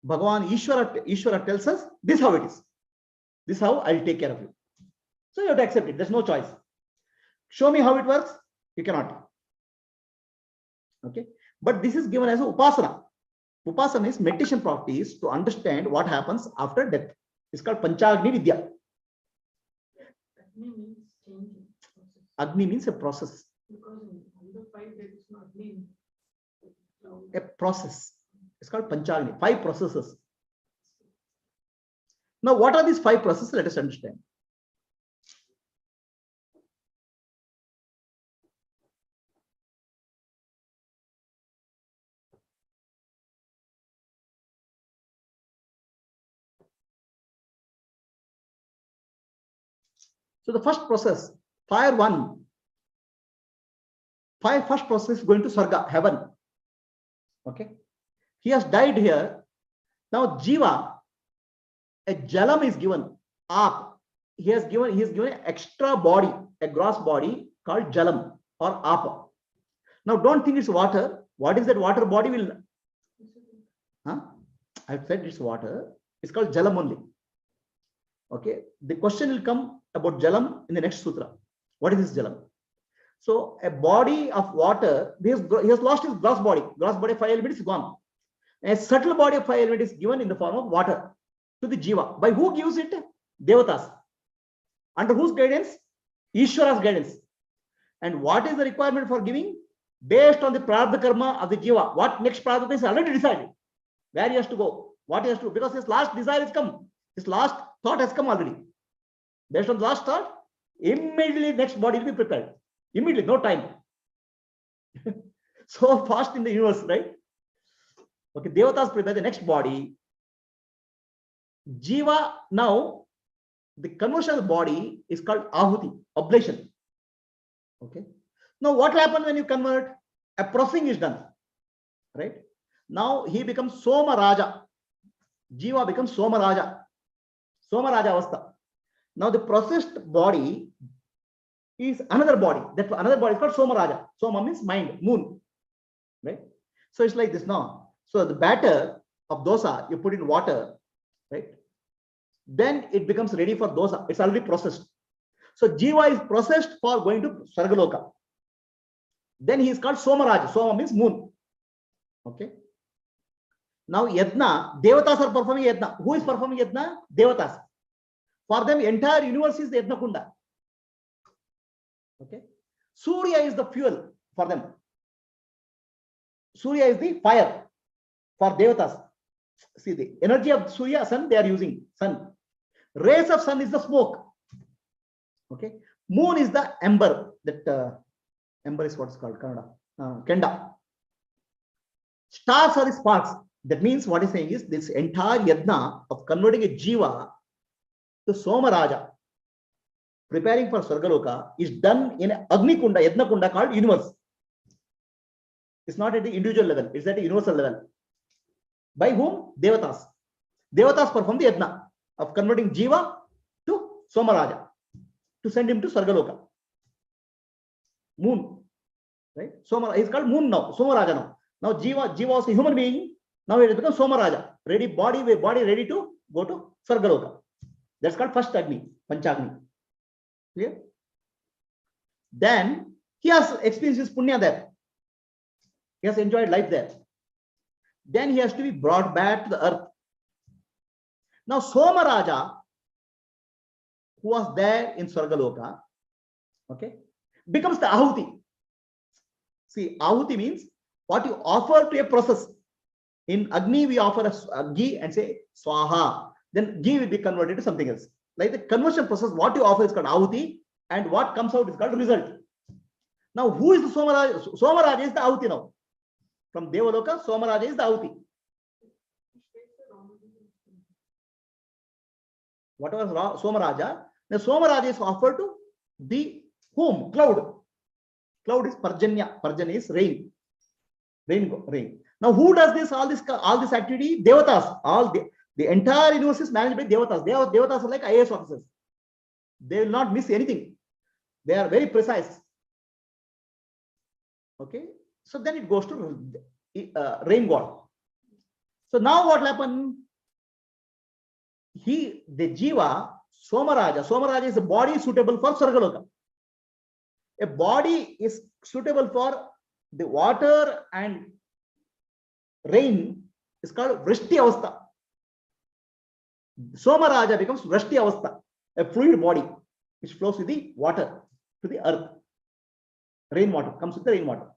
A: Bhagavan Ishvara tells us this is how it is. This is how I'll take care of you. So you have to accept it. There's no choice. Show me how it works. You cannot. Okay. But this is given as a upasana. Upasana is meditation practice to understand what happens after death. It's called Panchagni Vidya.
B: Agni means changing.
A: Agni means a process.
B: Because in the 5 days, it's not Agni.
A: A process. It's called Panchagni. 5 processes. Now, what are these 5 processes? Let us understand. So the first process, fire 1. First process is going to Sarga, heaven. Okay. He has died here. Now Jiva, a Jalam is given. Aap. He is given an extra body, a gross body called Jalam or Apa. Now don't think it's water. What is that water body will? Huh? I've said it's water. It's called Jalam only. Okay. The question will come about Jalam in the next sutra. What is this Jalam? So a body of water, he has lost his gross body. Gross body of 5 elements is gone. A subtle body of 5 elements is given in the form of water to the Jiva. By who gives it? Devatas. Under whose guidance? Ishvara's guidance. And what is the requirement for giving? Based on the prarabdha karma of the Jiva. What next prarabdha is already decided. Where he has to go. What he has to do. Because his last desire has come. His last thought has come already. Based on the last thought, immediately next body will be prepared. Immediately, no time. So fast in the universe, right? Okay, Devatas prepare the next body. Jiva, now, the conversion of the body is called Ahuti, oblation. Okay. Now, what happens when you convert? A processing is done. Right? Now, he becomes Soma Raja. Jiva becomes Soma Raja. Soma Raja Avastha. Now, the processed body is another body. That another body is called Soma Raja. Soma means mind, moon. Right? So it's like this now. So the batter of dosa, you put in water, right? Then it becomes ready for dosa. It's already processed. So Jiva is processed for going to Sargaloka. Then he is called Somaraj. Soma means moon. Okay. Now Yadna, Devatas are performing Yadna. Who is performing Yadna? Devatas. For them, entire universe is the Yadna Kunda. Okay. Surya is the fuel for them. Surya is the fire for Devatas. See the energy of Surya, sun, they are using sun. Rays of sun is the smoke. Okay. Moon is the ember. That ember is what's called Kannada. Kenda. Stars are the sparks. That means what he's saying is this entire yadna of converting a jiva to Somaraja, preparing for Sargaloka, is done in Agni Kunda, Yadna Kunda called universe. It's not at the individual level, it's at the universal level. By whom? Devatas. Devatas perform the yadna of converting jiva to Somaraja, to send him to Sargaloka. Moon. Right? Somaraja is called moon now, Somaraja now. Now Jiva was a human being. Now it has become Somaraja, ready, body ready to go to Sargaloka. That's called first Agni, Panchagni. Clear? Then he has experienced his punya there. He has enjoyed life there. Then he has to be brought back to the earth. Now Somaraja, who was there in Sargaloka, okay, becomes the Ahuti. See, Ahuti means what you offer to a process. In Agni, we offer a ghee and say Swaha. Then ghee will be converted to something else. Like the conversion process, what you offer is called Ahuti, and what comes out is called result. Now, who is the Somaraja? Somaraja is the Ahuti now. From Devaloka, Somaraja is the Ahuti. Whatever Somaraja, the Somaraja is offered to the whom? Cloud. Cloud is Parjanya. Parjanya is rain. Rain. Now, who does this? All this activity? Devatas. All the entire universe is managed by Devatas. Devatas are like IAS officers. They will not miss anything. They are very precise. Okay. So then it goes to rain god. So now what will happen? The Jiva, Somaraja is a body suitable for Sargaloka. A body is suitable for the water and rain is called Vrishti Avastha. Somaraja becomes Vrishti Avastha, a fluid body which flows with the water to the earth. Rainwater comes with the rainwater.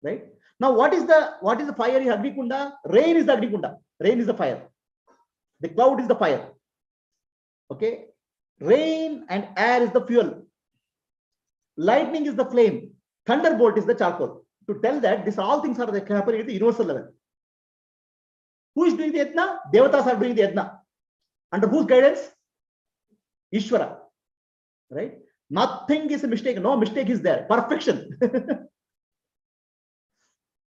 A: Right? Now, what is the fire in Agni Kunda? Rain is the Agni Kunda. Rain is the fire. The cloud is the fire. Okay. Rain and air is the fuel. Lightning is the flame. Thunderbolt is the charcoal. To tell that these all things are happening at the universal level. Who is doing the yadna? Devatas are doing the yadna. Under whose guidance? Ishvara. Right? Nothing is a mistake. No mistake is there. Perfection.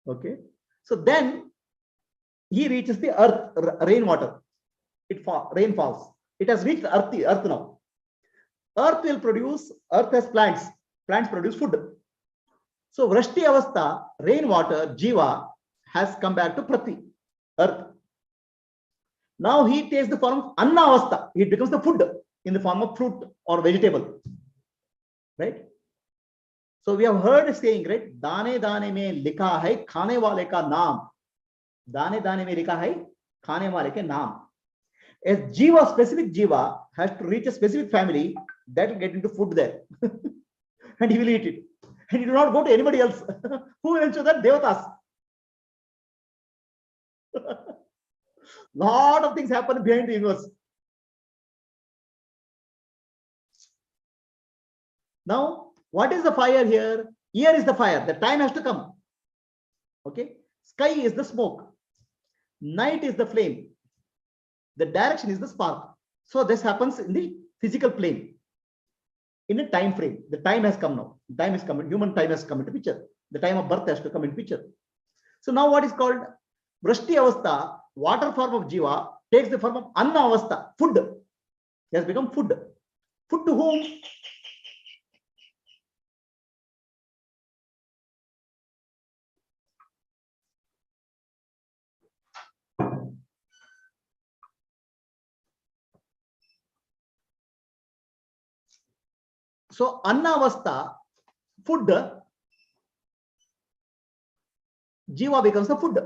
A: Okay. So then he reaches the earth, rainwater. Rain falls. It has reached the earth now. Earth has plants. Plants produce food. So Vrishti Avastha, rainwater, Jiva, has come back to Prati, earth. Now he takes the form of Anna Avastha. It becomes the food in the form of fruit or vegetable. Right? So we have heard a saying, right? Dane dane mein likha hai khane wale ka naam. Dane dane mein likha hai khane wale ke naam. A Jiva, specific Jiva, has to reach a specific family that will get into food there. And he will eat it. And he will not go to anybody else. Who will ensure that? Devatas. Lot of things happen behind the universe. Now, what is the fire here? Here is the fire. The time has to come. Okay. Sky is the smoke. Night is the flame. The direction is the spark. So this happens in the physical plane. In a time frame. The time has come now. Time is coming. Human time has come into picture. The time of birth has to come into picture. So now what is called Vrishti Avastha, water form of Jiva, takes the form of Anna Avastha, food. It has become food. Food to whom? So annavastha, food, jiva becomes the food.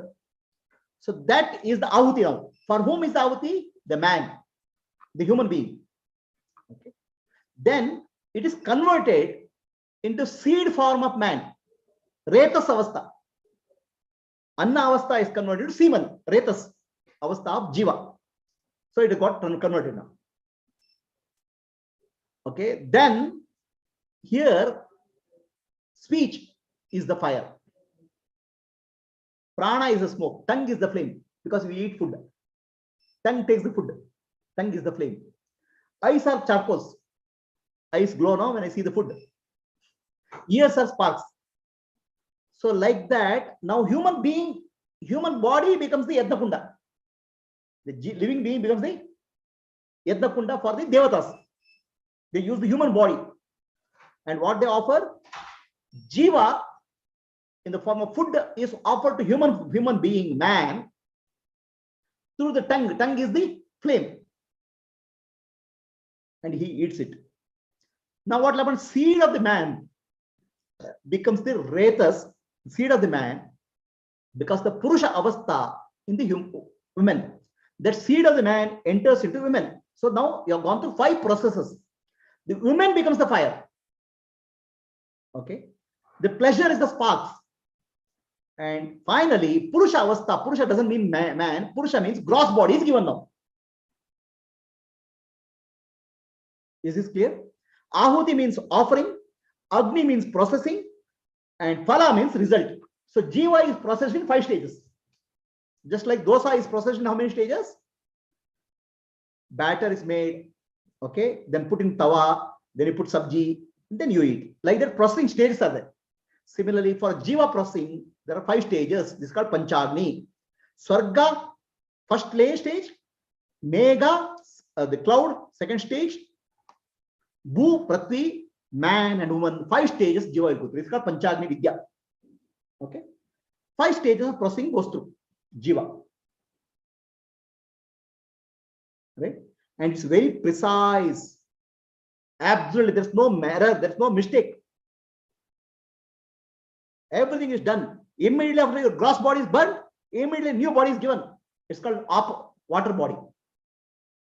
A: So that is the ahuti now. For whom is the ahuti? The man, the human being. Okay. Then it is converted into seed form of man. Retas avastha. Anna avastha is converted to semen. Retas avastha of jiva. So it got converted now. Okay. Then here speech is the fire. Prana is the smoke. Tongue is the flame because we eat food. Tongue takes the food. Tongue is the flame. Eyes are charcoals. Eyes glow now when I see the food. Ears are sparks. So like that, now human body becomes the Yadnakunda. The living being becomes the Yadnakunda for the Devatas. They use the human body. And what they offer? Jiva in the form of food is offered to human being, man, through the tongue. Tongue is the flame. And he eats it. Now what happens? Seed of the man becomes the retas, seed of the man, because the Purusha avastha in the women. That seed of the man enters into women. So now you have gone through 5 processes. The woman becomes the fire. Okay. The pleasure is the sparks. And finally, Purusha avastha. Purusha doesn't mean man. Purusha means gross body is given now. Is this clear? Ahuti means offering. Agni means processing. And Phala means result. So Jiva is processed in 5 stages. Just like dosa is processed in how many stages? Batter is made. Okay. Then put in tawa. Then you put sabji. Then you eat. Like that, processing stages are there. Similarly, for Jiva processing, there are 5 stages. This is called Panchagni. Swarga, first stage. Mega, the cloud, second stage. Bhu, Prithvi, man and woman. 5 stages Jiva will go through. It's called Panchagni Vidya. Okay. 5 stages of processing goes through Jiva. Right? And it's very precise. Absolutely. There's no error. There's no mistake. Everything is done. Immediately after your gross body is burned, immediately new body is given. It's called water body.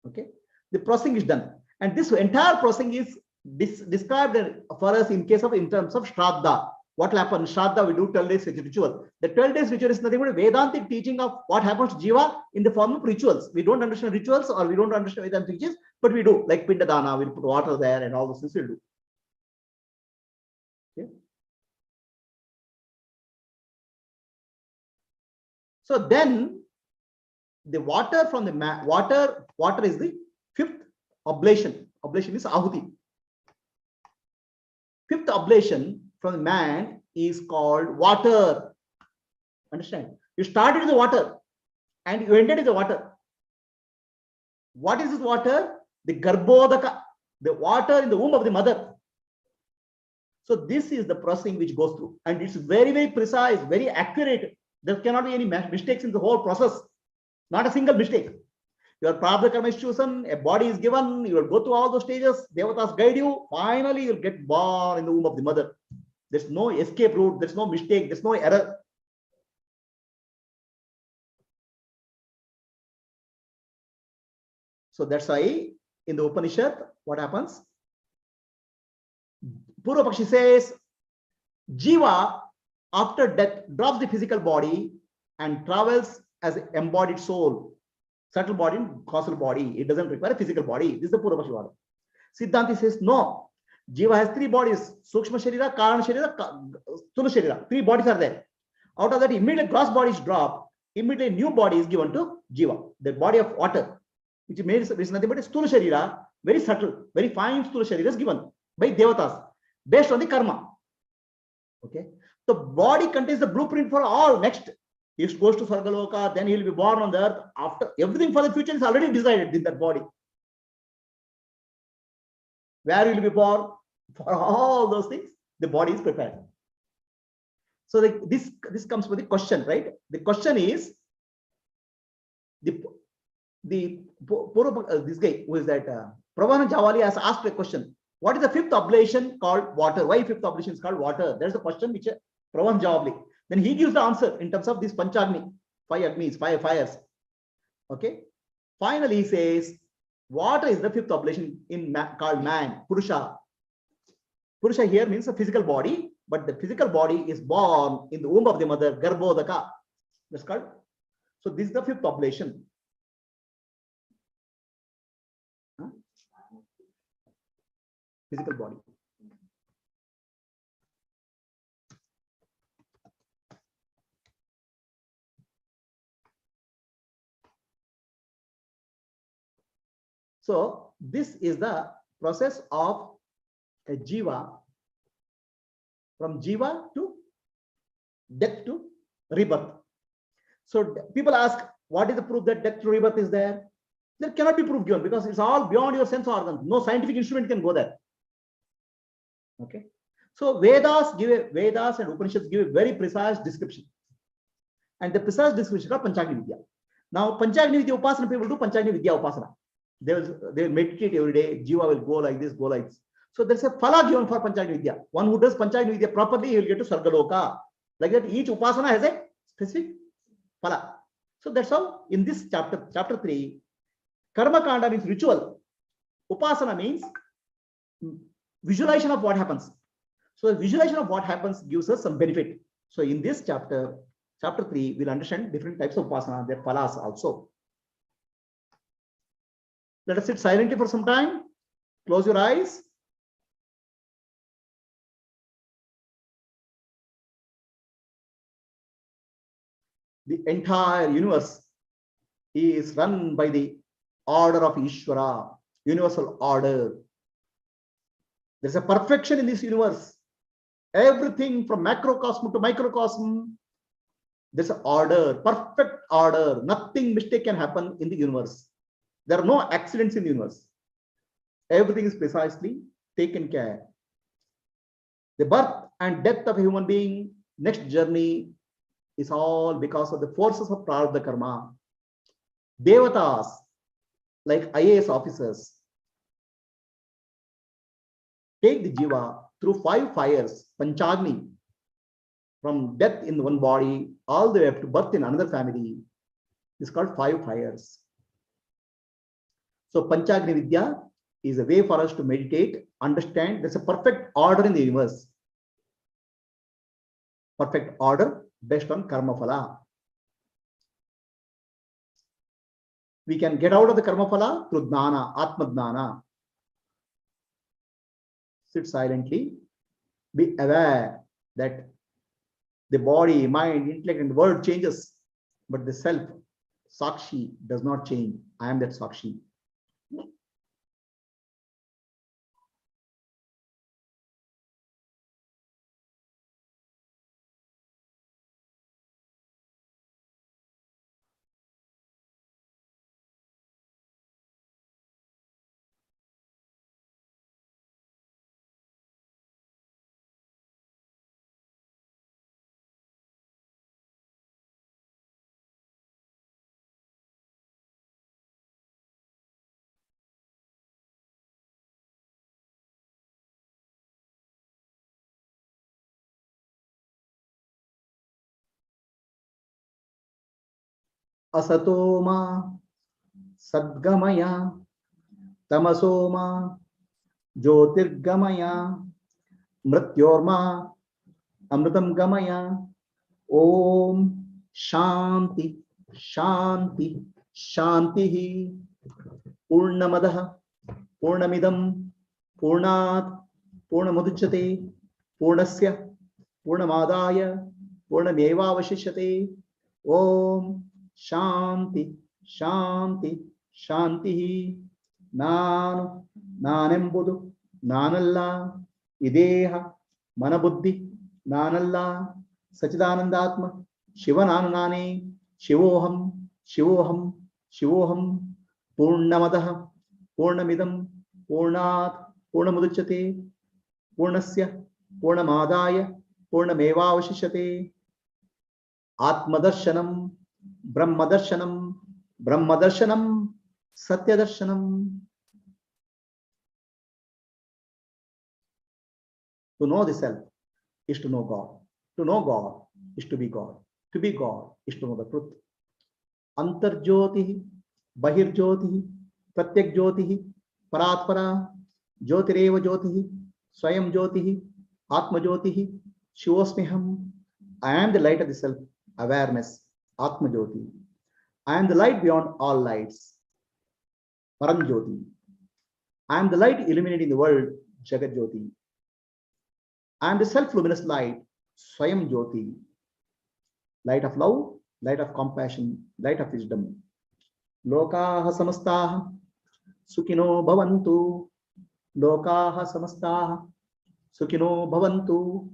A: Okay. The processing is done. And this entire processing is described for us in terms of Shraddha. What will happen? Shraddha, we do 12 days ritual. The 12 days ritual is nothing but a Vedantic teaching of what happens to Jiva in the form of rituals. We don't understand rituals or we don't understand Vedantic teachings, but we do. Like Pindadana, we'll put water there and all those things we'll do. Okay. So then the water from the water is the 5th oblation. Oblation is ahuti. 5th oblation from the man is called water. Understand? You started with the water and you ended with the water. What is this water? The garbhodaka, the water in the womb of the mother. So this is the processing which goes through, and it's very, very precise, very accurate. There cannot be any mistakes in the whole process. Not a single mistake. Your prarabdha karma is chosen, a body is given, you will go through all those stages, devatas guide you, finally you'll get born in the womb of the mother. There's no escape route, there's no mistake, there's no error. So that's why in the Upanishad, what happens? Purva Pakshi says, Jiva after death drops the physical body and travels as an embodied soul. Subtle body and causal body. It doesn't require a physical body. This is the Purva Pakshi Vada. Siddhanti says, no. Jiva has 3 bodies. Sukshma Sharira, Karana Sharira, Sthula Sharira. 3 bodies are there. Out of that, immediately gross bodies drop. Immediately new body is given to Jiva. The body of water. Which means there is nothing but a Sthula Sharira. Very subtle, very fine Sthula Sharira is given by Devatas. Based on the karma. Okay. The body contains the blueprint for all. Next. He goes to Sargaloka, then he will be born on the earth. After everything for the future is already decided in that body. Where he will be born, for all those things, the body is prepared. So this comes with the question, right? The question is this guy who is that Pravana Javali has asked a question. What is the fifth oblation called? Water. Why fifth oblation is called water? There's a question which Prabhuji Javli. Then he gives the answer in terms of this Panchagni, 5 Agnis, 5 fires. Okay. Finally, he says, water is the fifth oblation called man, Purusha. Purusha here means a physical body, but the physical body is born in the womb of the mother, Garbhodaka. That's called. So this is the fifth oblation. Physical body. So this is the process of a jiva, from jiva to death to rebirth. So people ask, what is the proof that death to rebirth is there? There cannot be proof given because it's all beyond your sense organs. No scientific instrument can go there. Okay. So Vedas and Upanishads give a very precise description. And the precise description of Panchagni Vidya. Now, Panchagni Vidya Upasana, people do Panchagni Vidya Upasana. They will meditate every day. Jiva will go like this, go like this. So there's a phala given for Panchagni Vidya. One who does Panchagni Vidya properly, he will get to Sargaloka. Like that, each Upasana has a specific phala. So that's how in this chapter 3, Karma Kanda means ritual. Upasana means visualization of what happens. So the visualization of what happens gives us some benefit. So in this chapter 3, we'll understand different types of upasana, their phalas also. Let us sit silently for some time. Close your eyes. The entire universe is run by the order of Ishvara, universal order. There's a perfection in this universe. Everything from macrocosm to microcosm, there's an order, perfect order. Nothing mistake can happen in the universe. There are no accidents in the universe. Everything is precisely taken care. The birth and death of a human being, next journey, is all because of the forces of prarabdha karma. Devatas, like IAS officers, take the jiva through 5 fires, Panchagni, from death in one body all the way up to birth in another family. It's called 5 fires. So Panchagni Vidya is a way for us to meditate, understand there's a perfect order in the universe. Perfect order based on karma phala. We can get out of the karma phala through dnana, Atma dnana. Sit silently. Be aware that the body, mind, intellect, and word changes, but the self, Sakshi, does not change. I am that Sakshi. Asatoma Sadgamaya Tamasoma Jyotirgamaya Mrityorma Amritam Gamaya. Om Shanti Shanti Shanti. Purnamadaha Purnamidam Purnat Purnamudichyate Purnasya Purnamadaya Purnamevavashishyate. Om Shanti Shanti Shanti. Nanu Nanembudu Nanalla Ideha Manabuddhi Nanalla Sachidanandatma Shivananane Shivoham Shivoham Shivoham. Purnamadaha Purnamidam Purnat Purnamudichyate Purnasya Purnamadaya Purnamevavashishyate. Atmadarshanam Brahmadarshanam Brahmadarshanam Satyadarshanam. To know the self is to know God. To know God is to be God. To be God is to know the truth. Antar Jyoti, Bahir Jyoti, Pratyak Jyoti, Paratpara, Jyotireva Jyoti, Swayam Jyoti, Atma Jyoti, Shivosmiham. I am the light of the self awareness, Atma Jyoti. I am the light beyond all lights, Param Jyoti. I am the light illuminating the world, Jagat Jyoti. I am the self-luminous light, Swayam Jyoti. Light of love, light of compassion, light of wisdom. Lokaha samastaha, Sukino bhavantu. Lokaha samastaha, Sukino bhavantu.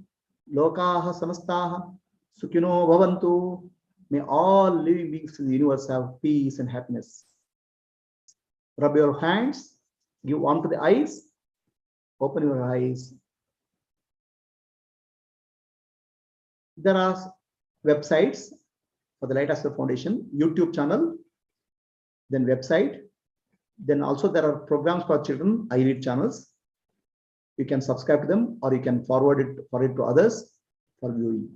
A: Lokaha samastaha, Sukino bhavantu. May all living beings in the universe have peace and happiness. Rub your hands, give warmth to the eyes, open your eyes. There are websites for the Light of Self Foundation, YouTube channel, then website. Then also there are programs for children, I read channels. You can subscribe to them or you can forward it to others for viewing.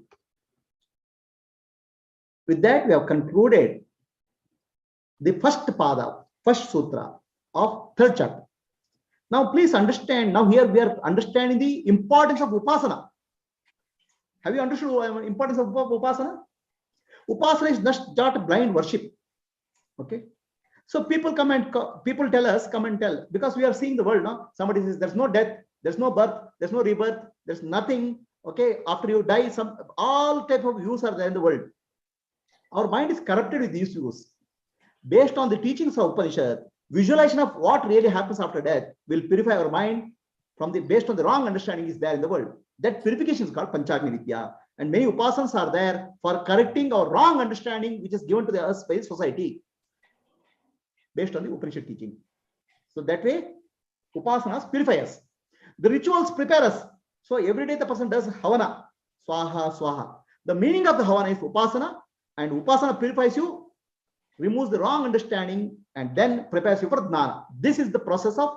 A: With that, we have concluded the first pada, first sutra of third chapter. Now, please understand, now here we are understanding the importance of upasana. Have you understood the importance of upasana? Upasana is not blind worship. Okay. So people come and people tell us, come and tell, because we are seeing the world now. Somebody says there's no death, there's no birth, there's no rebirth, there's nothing. Okay, after you die, all type of views are there in the world. Our mind is corrupted with these views. Based on the teachings of Upanishad, visualization of what really happens after death will purify our mind from based on the wrong understanding is there in the world. That purification is called Panchagni Vidya. And many upasanas are there for correcting our wrong understanding, which is given to us by society based on the Upanishad teaching. So that way, upasanas purify us. The rituals prepare us. So every day the person does havana, swaha, swaha. The meaning of the havana is upasana, and upasana purifies you, removes the wrong understanding, and then prepares you for dhnana. This is the process of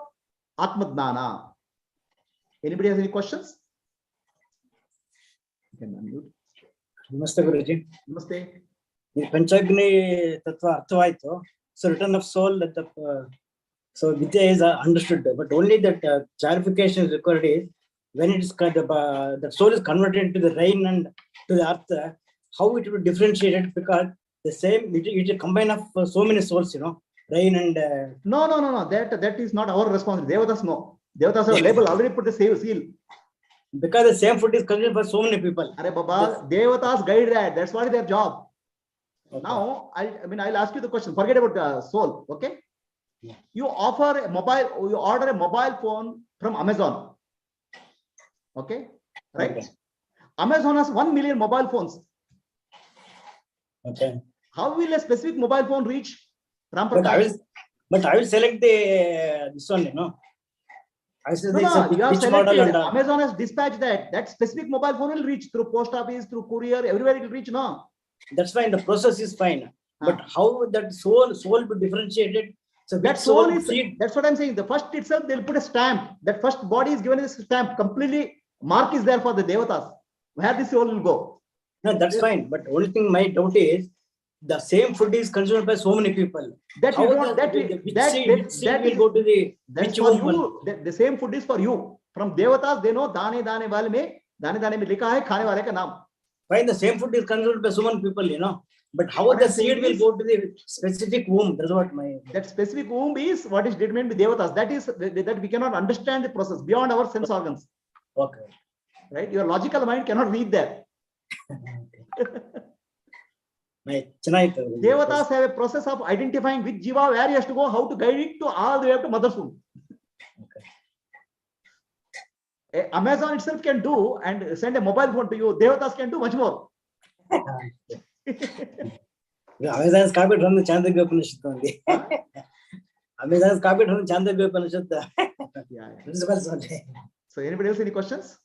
A: Atma dhnana. Anybody has any questions? You can unmute.
C: Namaste, Guruji.
A: Namaste.
C: Panchagni Tattva Arthavaito. So return of soul, so Vidya is understood, but only that clarification is required is when it is the soul is converted to the rain and to the earth, how it will be differentiated, because the same it is a combine of so many souls, rain and
A: No. That is not our responsibility. Devatas know. Devatas have label already put the seal.
C: Because the same food is consumed for so many people.
A: Are Baba, Devatas guide that. That's what is their job.
C: Okay.
A: Now, I'll ask you the question. Forget about the soul, okay?
C: Yeah.
A: You order a mobile phone from Amazon, okay? Right?
C: Okay.
A: Amazon has 1 million mobile phones.
C: Okay.
A: How will a specific mobile phone reach Ram
C: But I
A: Prakash?
C: will select this one, I said
A: No, you have
C: which model
A: selected.
C: and
A: Amazon has dispatched that specific mobile phone will reach through post office, through courier, everywhere it will reach, no?
C: that's fine. The process is fine, but how that soul be differentiated? So
A: that soul is, that's what I'm saying. The first itself, they'll put a stamp. That first body is given a stamp. Completely mark is there for the devatas. Where the soul will go.
C: No, that's fine. But only thing my doubt is the same food is consumed by so many people.
A: That
C: how
A: you don't.
C: Which seed will go to the
A: that's for you. The same food is for you. From devatas, they know dane wale mein likha hai khane wale ka naam.
C: Fine, the same food is consumed by so many people, But how the seed will go to the specific womb? That's what
A: that specific womb is what is determined by devatas. That is that we cannot understand the process beyond our sense organs.
C: Okay.
A: Right? Your logical mind cannot read that. Devatas have a process of identifying which jiva where he has to go, how to guide it to all the way up to mother's womb. Okay. Amazon itself can do and send a mobile phone to you. Devatas can do much more.
C: Amazon is copied from the Chandogya Upanishad only. Amazon is copied from the Chandogya Upanishad.
A: Yeah. So anybody else any questions?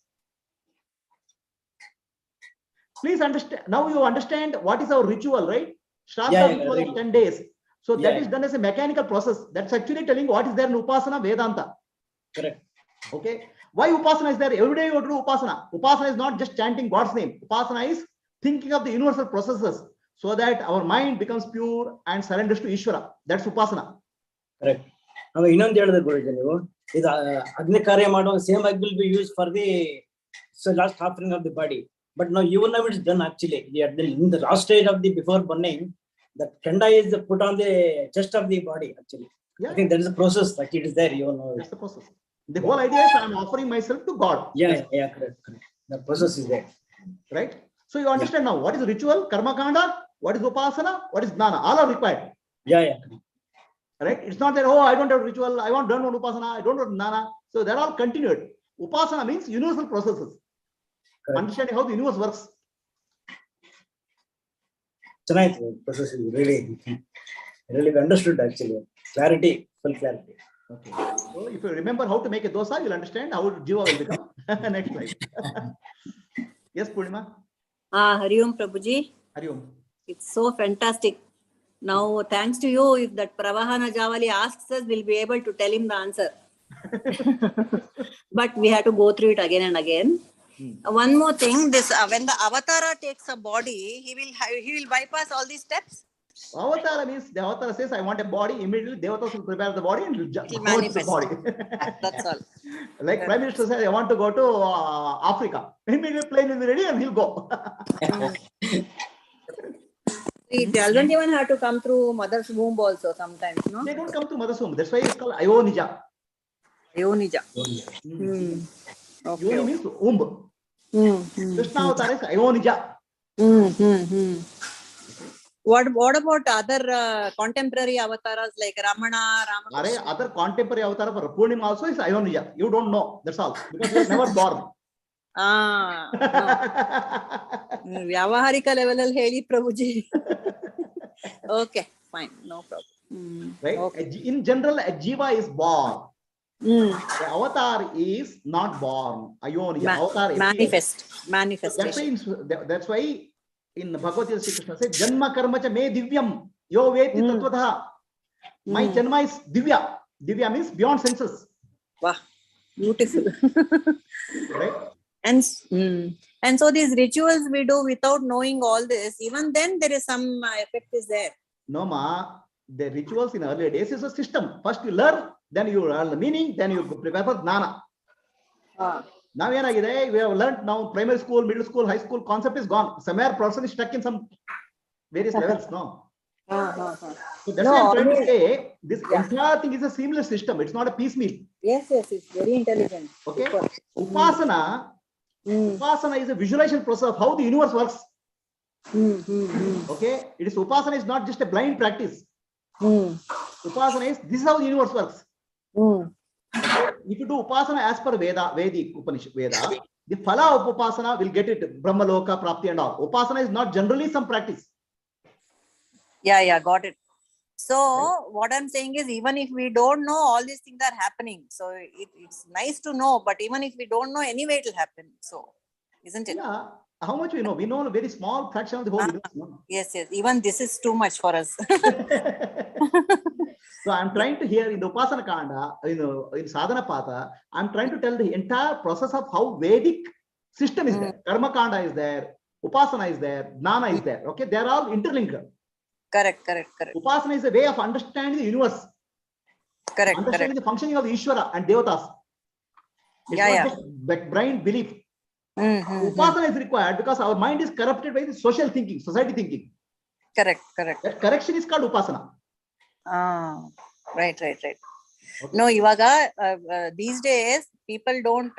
A: Please understand. Now you understand what is our ritual, right? Shraddha ritual of 10 days. So that is done as a mechanical process. That's actually telling what is there in Upasana Vedanta.
C: Correct.
A: Okay. Why upasana is there? Every day you have to do upasana. Upasana is not just chanting God's name. Upasana is thinking of the universal processes so that our mind becomes pure and surrenders to Ishvara. That's upasana.
C: Correct. Now, ಇನ್ನೊಂದು ಹೇಳಿದ್ರೆ ಗುರುಜಿ ನೀವು ಇದು ಅಗ್ನಿ ಕಾರ್ಯ ಮಾಡೋ same ಆಗಿ will be used for the last offering of the body. But now even now it's done actually. In the last stage of the before burning, the kanda is put on the chest of the body actually.
A: Yeah.
C: I think that is a process. Like it is there. You know.
A: That's the process. The whole idea is I'm offering myself to God.
C: Yeah, correct. The process is there.
A: Right? So you understand now what is ritual, karma kanda, what is upasana, what is jnana. All are required.
C: Yeah.
A: Right? It's not that, oh, I don't have ritual, don't want upasana, I don't want jnana. So they're all continued. Upasana means universal processes.
C: Correct.
A: Understanding how the universe works.
C: Tonight, process is really understood actually. Clarity, full clarity.
A: Okay. So if you remember how to make a dosa, you'll understand how jiva will become. Next slide. Yes, Purnima.
D: Hari Om Prabhuji.
A: Hari Om.
D: It's so fantastic. Now, thanks to you, if that Pravahana Javali asks us, we'll be able to tell him the answer. But we have to go through it again and again. One more thing, this when the avatara takes a body, he will bypass all these steps.
A: Avatara means the avatara says, I want a body. Immediately, Devatas will prepare the body and will
D: manifest
A: the body.
D: That's all.
A: Like Prime Minister says, I want to go to Africa. Immediately, plane will be ready and he'll go.
D: They don't even have to come through mother's womb also sometimes, no?
A: They don't come to mother's womb. That's why it's called Ayonija.
D: Ayonija.
A: Yoni means womb. Krishna Avatar is Ayonija.
D: What about other contemporary avatars like Ramana, Ramakrishna?
A: Other contemporary avatar for Purnima also is Ayonija. You don't know. That's all. Because you are never born.
D: Vyavaharika level al heli Prabhuji. Okay, fine, no problem.
A: Right?
D: Okay.
A: In general, a jiva is born. The avatar is not born. Ayonija. Avatar is
D: Manifestation.
A: That's why in Bhagavad Gita, Sri Krishna says, Janma karma cha me divyam yo veti tattvataha. My janma is divya. Divya means beyond senses.
D: Wow, beautiful.
A: Right?
D: And so these rituals we do without knowing all this, even then there is some effect is there.
A: No, ma. The rituals in earlier days is a system. First you learn, then you learn the meaning, then you prepare for jnana. Now we have learned now primary school, middle school, high school concept is gone. Somewhere person is stuck in some various levels. No. So that's why I'm trying to say this entire thing is a seamless system. It's not a piecemeal.
D: Yes, it's very intelligent.
A: Okay. Upasana is a visualization process of how the universe works. Okay. It is upasana is not just a blind practice. Upasana is this is how the universe works. Okay? If you do upasana as per Vedic Upanishad, the phala of upasana will get it Brahmaloka, Prapti and all. Upasana is not generally some practice.
D: Yeah, got it. So what I'm saying is, even if we don't know, all these things are happening. So it's nice to know, but even if we don't know, anyway it will happen. So, isn't it?
A: Yeah. How much we know? We know a very small fraction of the whole universe. No?
D: Yes. Even this is too much for us.
A: So I'm trying to hear in the Upasana Kanda, in Sadhana Patha, I'm trying to tell the entire process of how Vedic system is there. Karma Kanda is there, Upasana is there, Jnana is there. Okay, they're all interlinked.
D: Correct.
A: Upasana is a way of understanding the universe. Understanding the functioning of the Ishvara and Devatas. It's not just blind belief. Upasana is required because our mind is corrupted by the social thinking, society thinking.
D: Correct.
A: That correction is called Upasana.
D: Right. Okay. No, Ivaga, these days, people don't,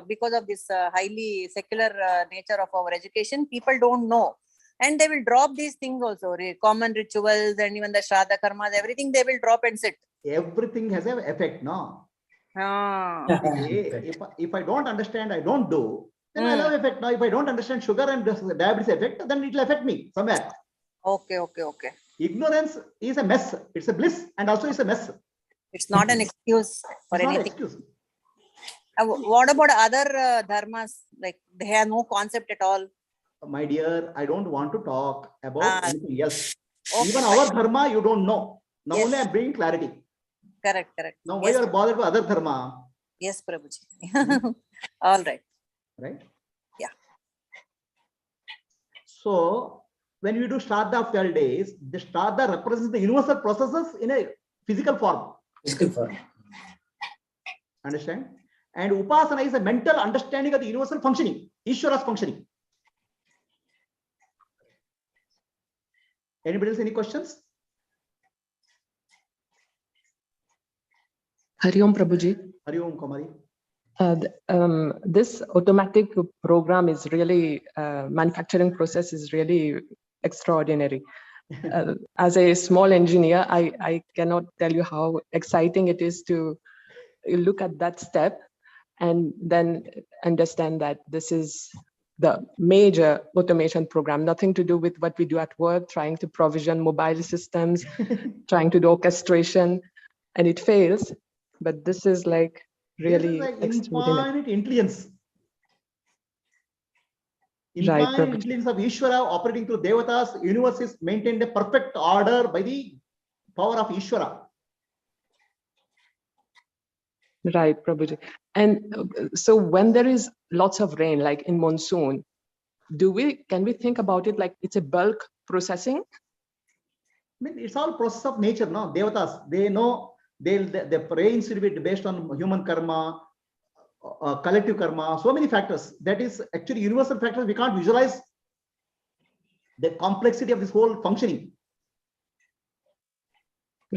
D: because of this highly secular nature of our education, people don't know. And they will drop these things also, common rituals and even the Shraddha Karmas, everything they will drop and sit.
A: Everything has an effect, no? If I don't understand, I don't do, then I'll have effect. Now, if I don't understand sugar and diabetes effect, then it will affect me somewhere.
D: Okay.
A: Ignorance is a mess. It's a bliss and also it's a mess.
D: It's not an excuse for anything. What about other dharmas? Like they have no concept at all.
A: My dear, I don't want to talk about anything else.
D: Okay,
A: even our dharma, you don't know. Now only I'm bringing clarity.
D: Correct.
A: Now why you are bothered with other dharma?
D: Yes, Prabhuji. All right.
A: right?
D: Yeah.
A: So when we do Shraddha of 12 days, the Shraddha represents the universal processes in a physical form.
C: Physical form.
A: Understand? And Upasana is a mental understanding of the universal functioning, Ishvara's functioning. Anybody else any questions?
E: Hari Om Prabhuji.
A: Hari Om Kamari.
E: This automatic program is really, manufacturing process is really extraordinary. As a small engineer, I cannot tell you how exciting it is to look at that step and then understand that this is the major automation program, nothing to do with what we do at work, trying to provision mobile systems, trying to do orchestration, and it fails. But this is like really
A: like
E: extraordinary.
A: infinite intelligence.
E: Right,
A: Infinite
E: Prabhuji.
A: intelligence of Ishvara operating through Devatas, universe is maintained a perfect order by the power of Ishvara.
E: Right, Prabhuji. And so when there is lots of rain, like in monsoon, can we think about it like it's a bulk processing?
A: I mean, it's all process of nature, no? Devatas, they know the rains will be based on human karma, collective karma, so many factors. That is actually universal factors. We can't visualize the complexity of this whole functioning.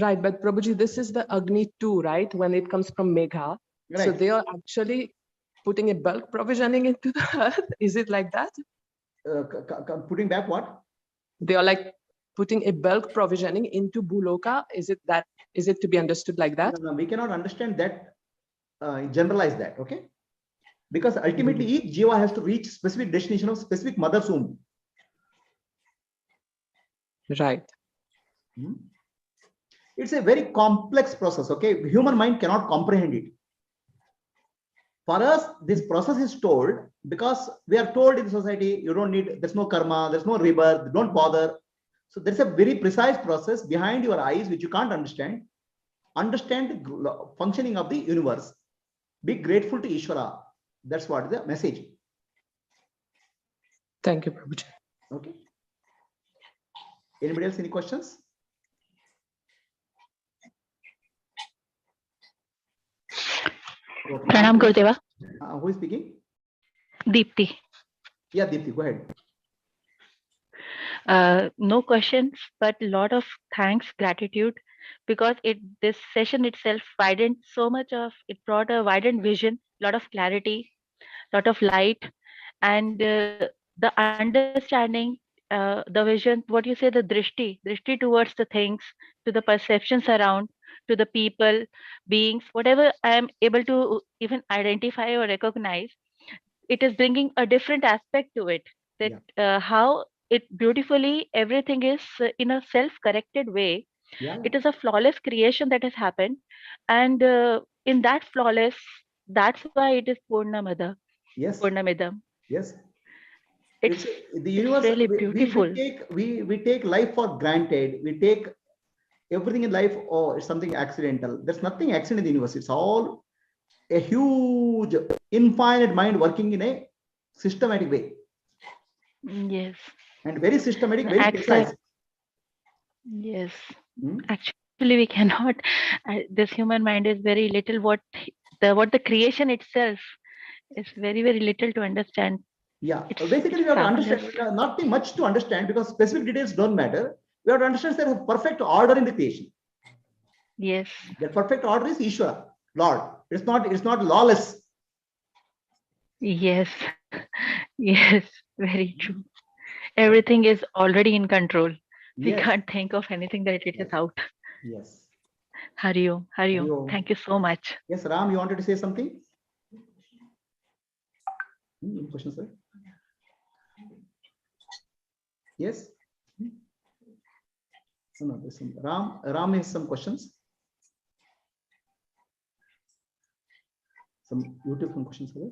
E: Right, but Prabhuji, this is the Agni too, right? When it comes from Megha.
A: Right.
E: So they are actually putting a bulk provisioning into the earth. Is it like that?
A: Putting back what?
E: They are like putting a bulk provisioning into Bhuloka. Is it to be understood like that?
A: No, we cannot understand that, generalize that, okay? Because ultimately each jiva has to reach specific destination of specific mother's womb.
E: Right.
A: It's a very complex process, okay? Human mind cannot comprehend it. For us, this process is told because we are told in the society, you don't need, there's no karma, there's no rebirth, don't bother. So there's a very precise process behind your eyes, which you can't understand. Understand the functioning of the universe. Be grateful to Ishvara. That's what the message.
E: Thank you, Prabhuji.
A: Okay. Anybody else, any questions? Okay.
F: Pranam Gurudeva.
A: Who is speaking?
F: Deepti.
A: Yeah, Deepti, go ahead.
F: No questions, but a lot of thanks, gratitude, because this session itself widened so much of, it brought a widened vision, lot of clarity, lot of light, and the understanding, the vision, what you say, the drishti towards the things, to the perceptions around, to the people, beings, whatever I am able to even identify or recognize, it is bringing a different aspect to it, that how it beautifully everything is in a self-corrected way. It is a flawless creation that has happened, and in that flawless, that's why it is Purnamada.
A: Yes.
F: Purnamidam.
A: Yes.
F: It's
A: the universe.
F: really beautiful.
A: We take life for granted. We take everything in life, oh, it's something accidental. There's nothing accident in the universe. It's all a huge, infinite mind working in a systematic way.
F: Yes.
A: And very systematic, very precise.
F: Yes. Actually, we cannot. This human mind is very little. What the creation itself is very, very little to understand.
A: Yeah. Basically, we have to understand. Nothing much to understand because specific details don't matter. We have to understand there is a perfect order in the creation.
F: Yes.
A: The perfect order is Ishvara, Lord. It's not lawless.
F: Yes. Yes. Very true. Everything is already in control. We can't think of anything that it is out.
A: Yes.
F: Hari Om. Hari Om. Thank you so much.
A: Yes, Ram, you wanted to say something? Any questions, sir? Yes. No, listen. Ram has some questions. Some beautiful questions, sir.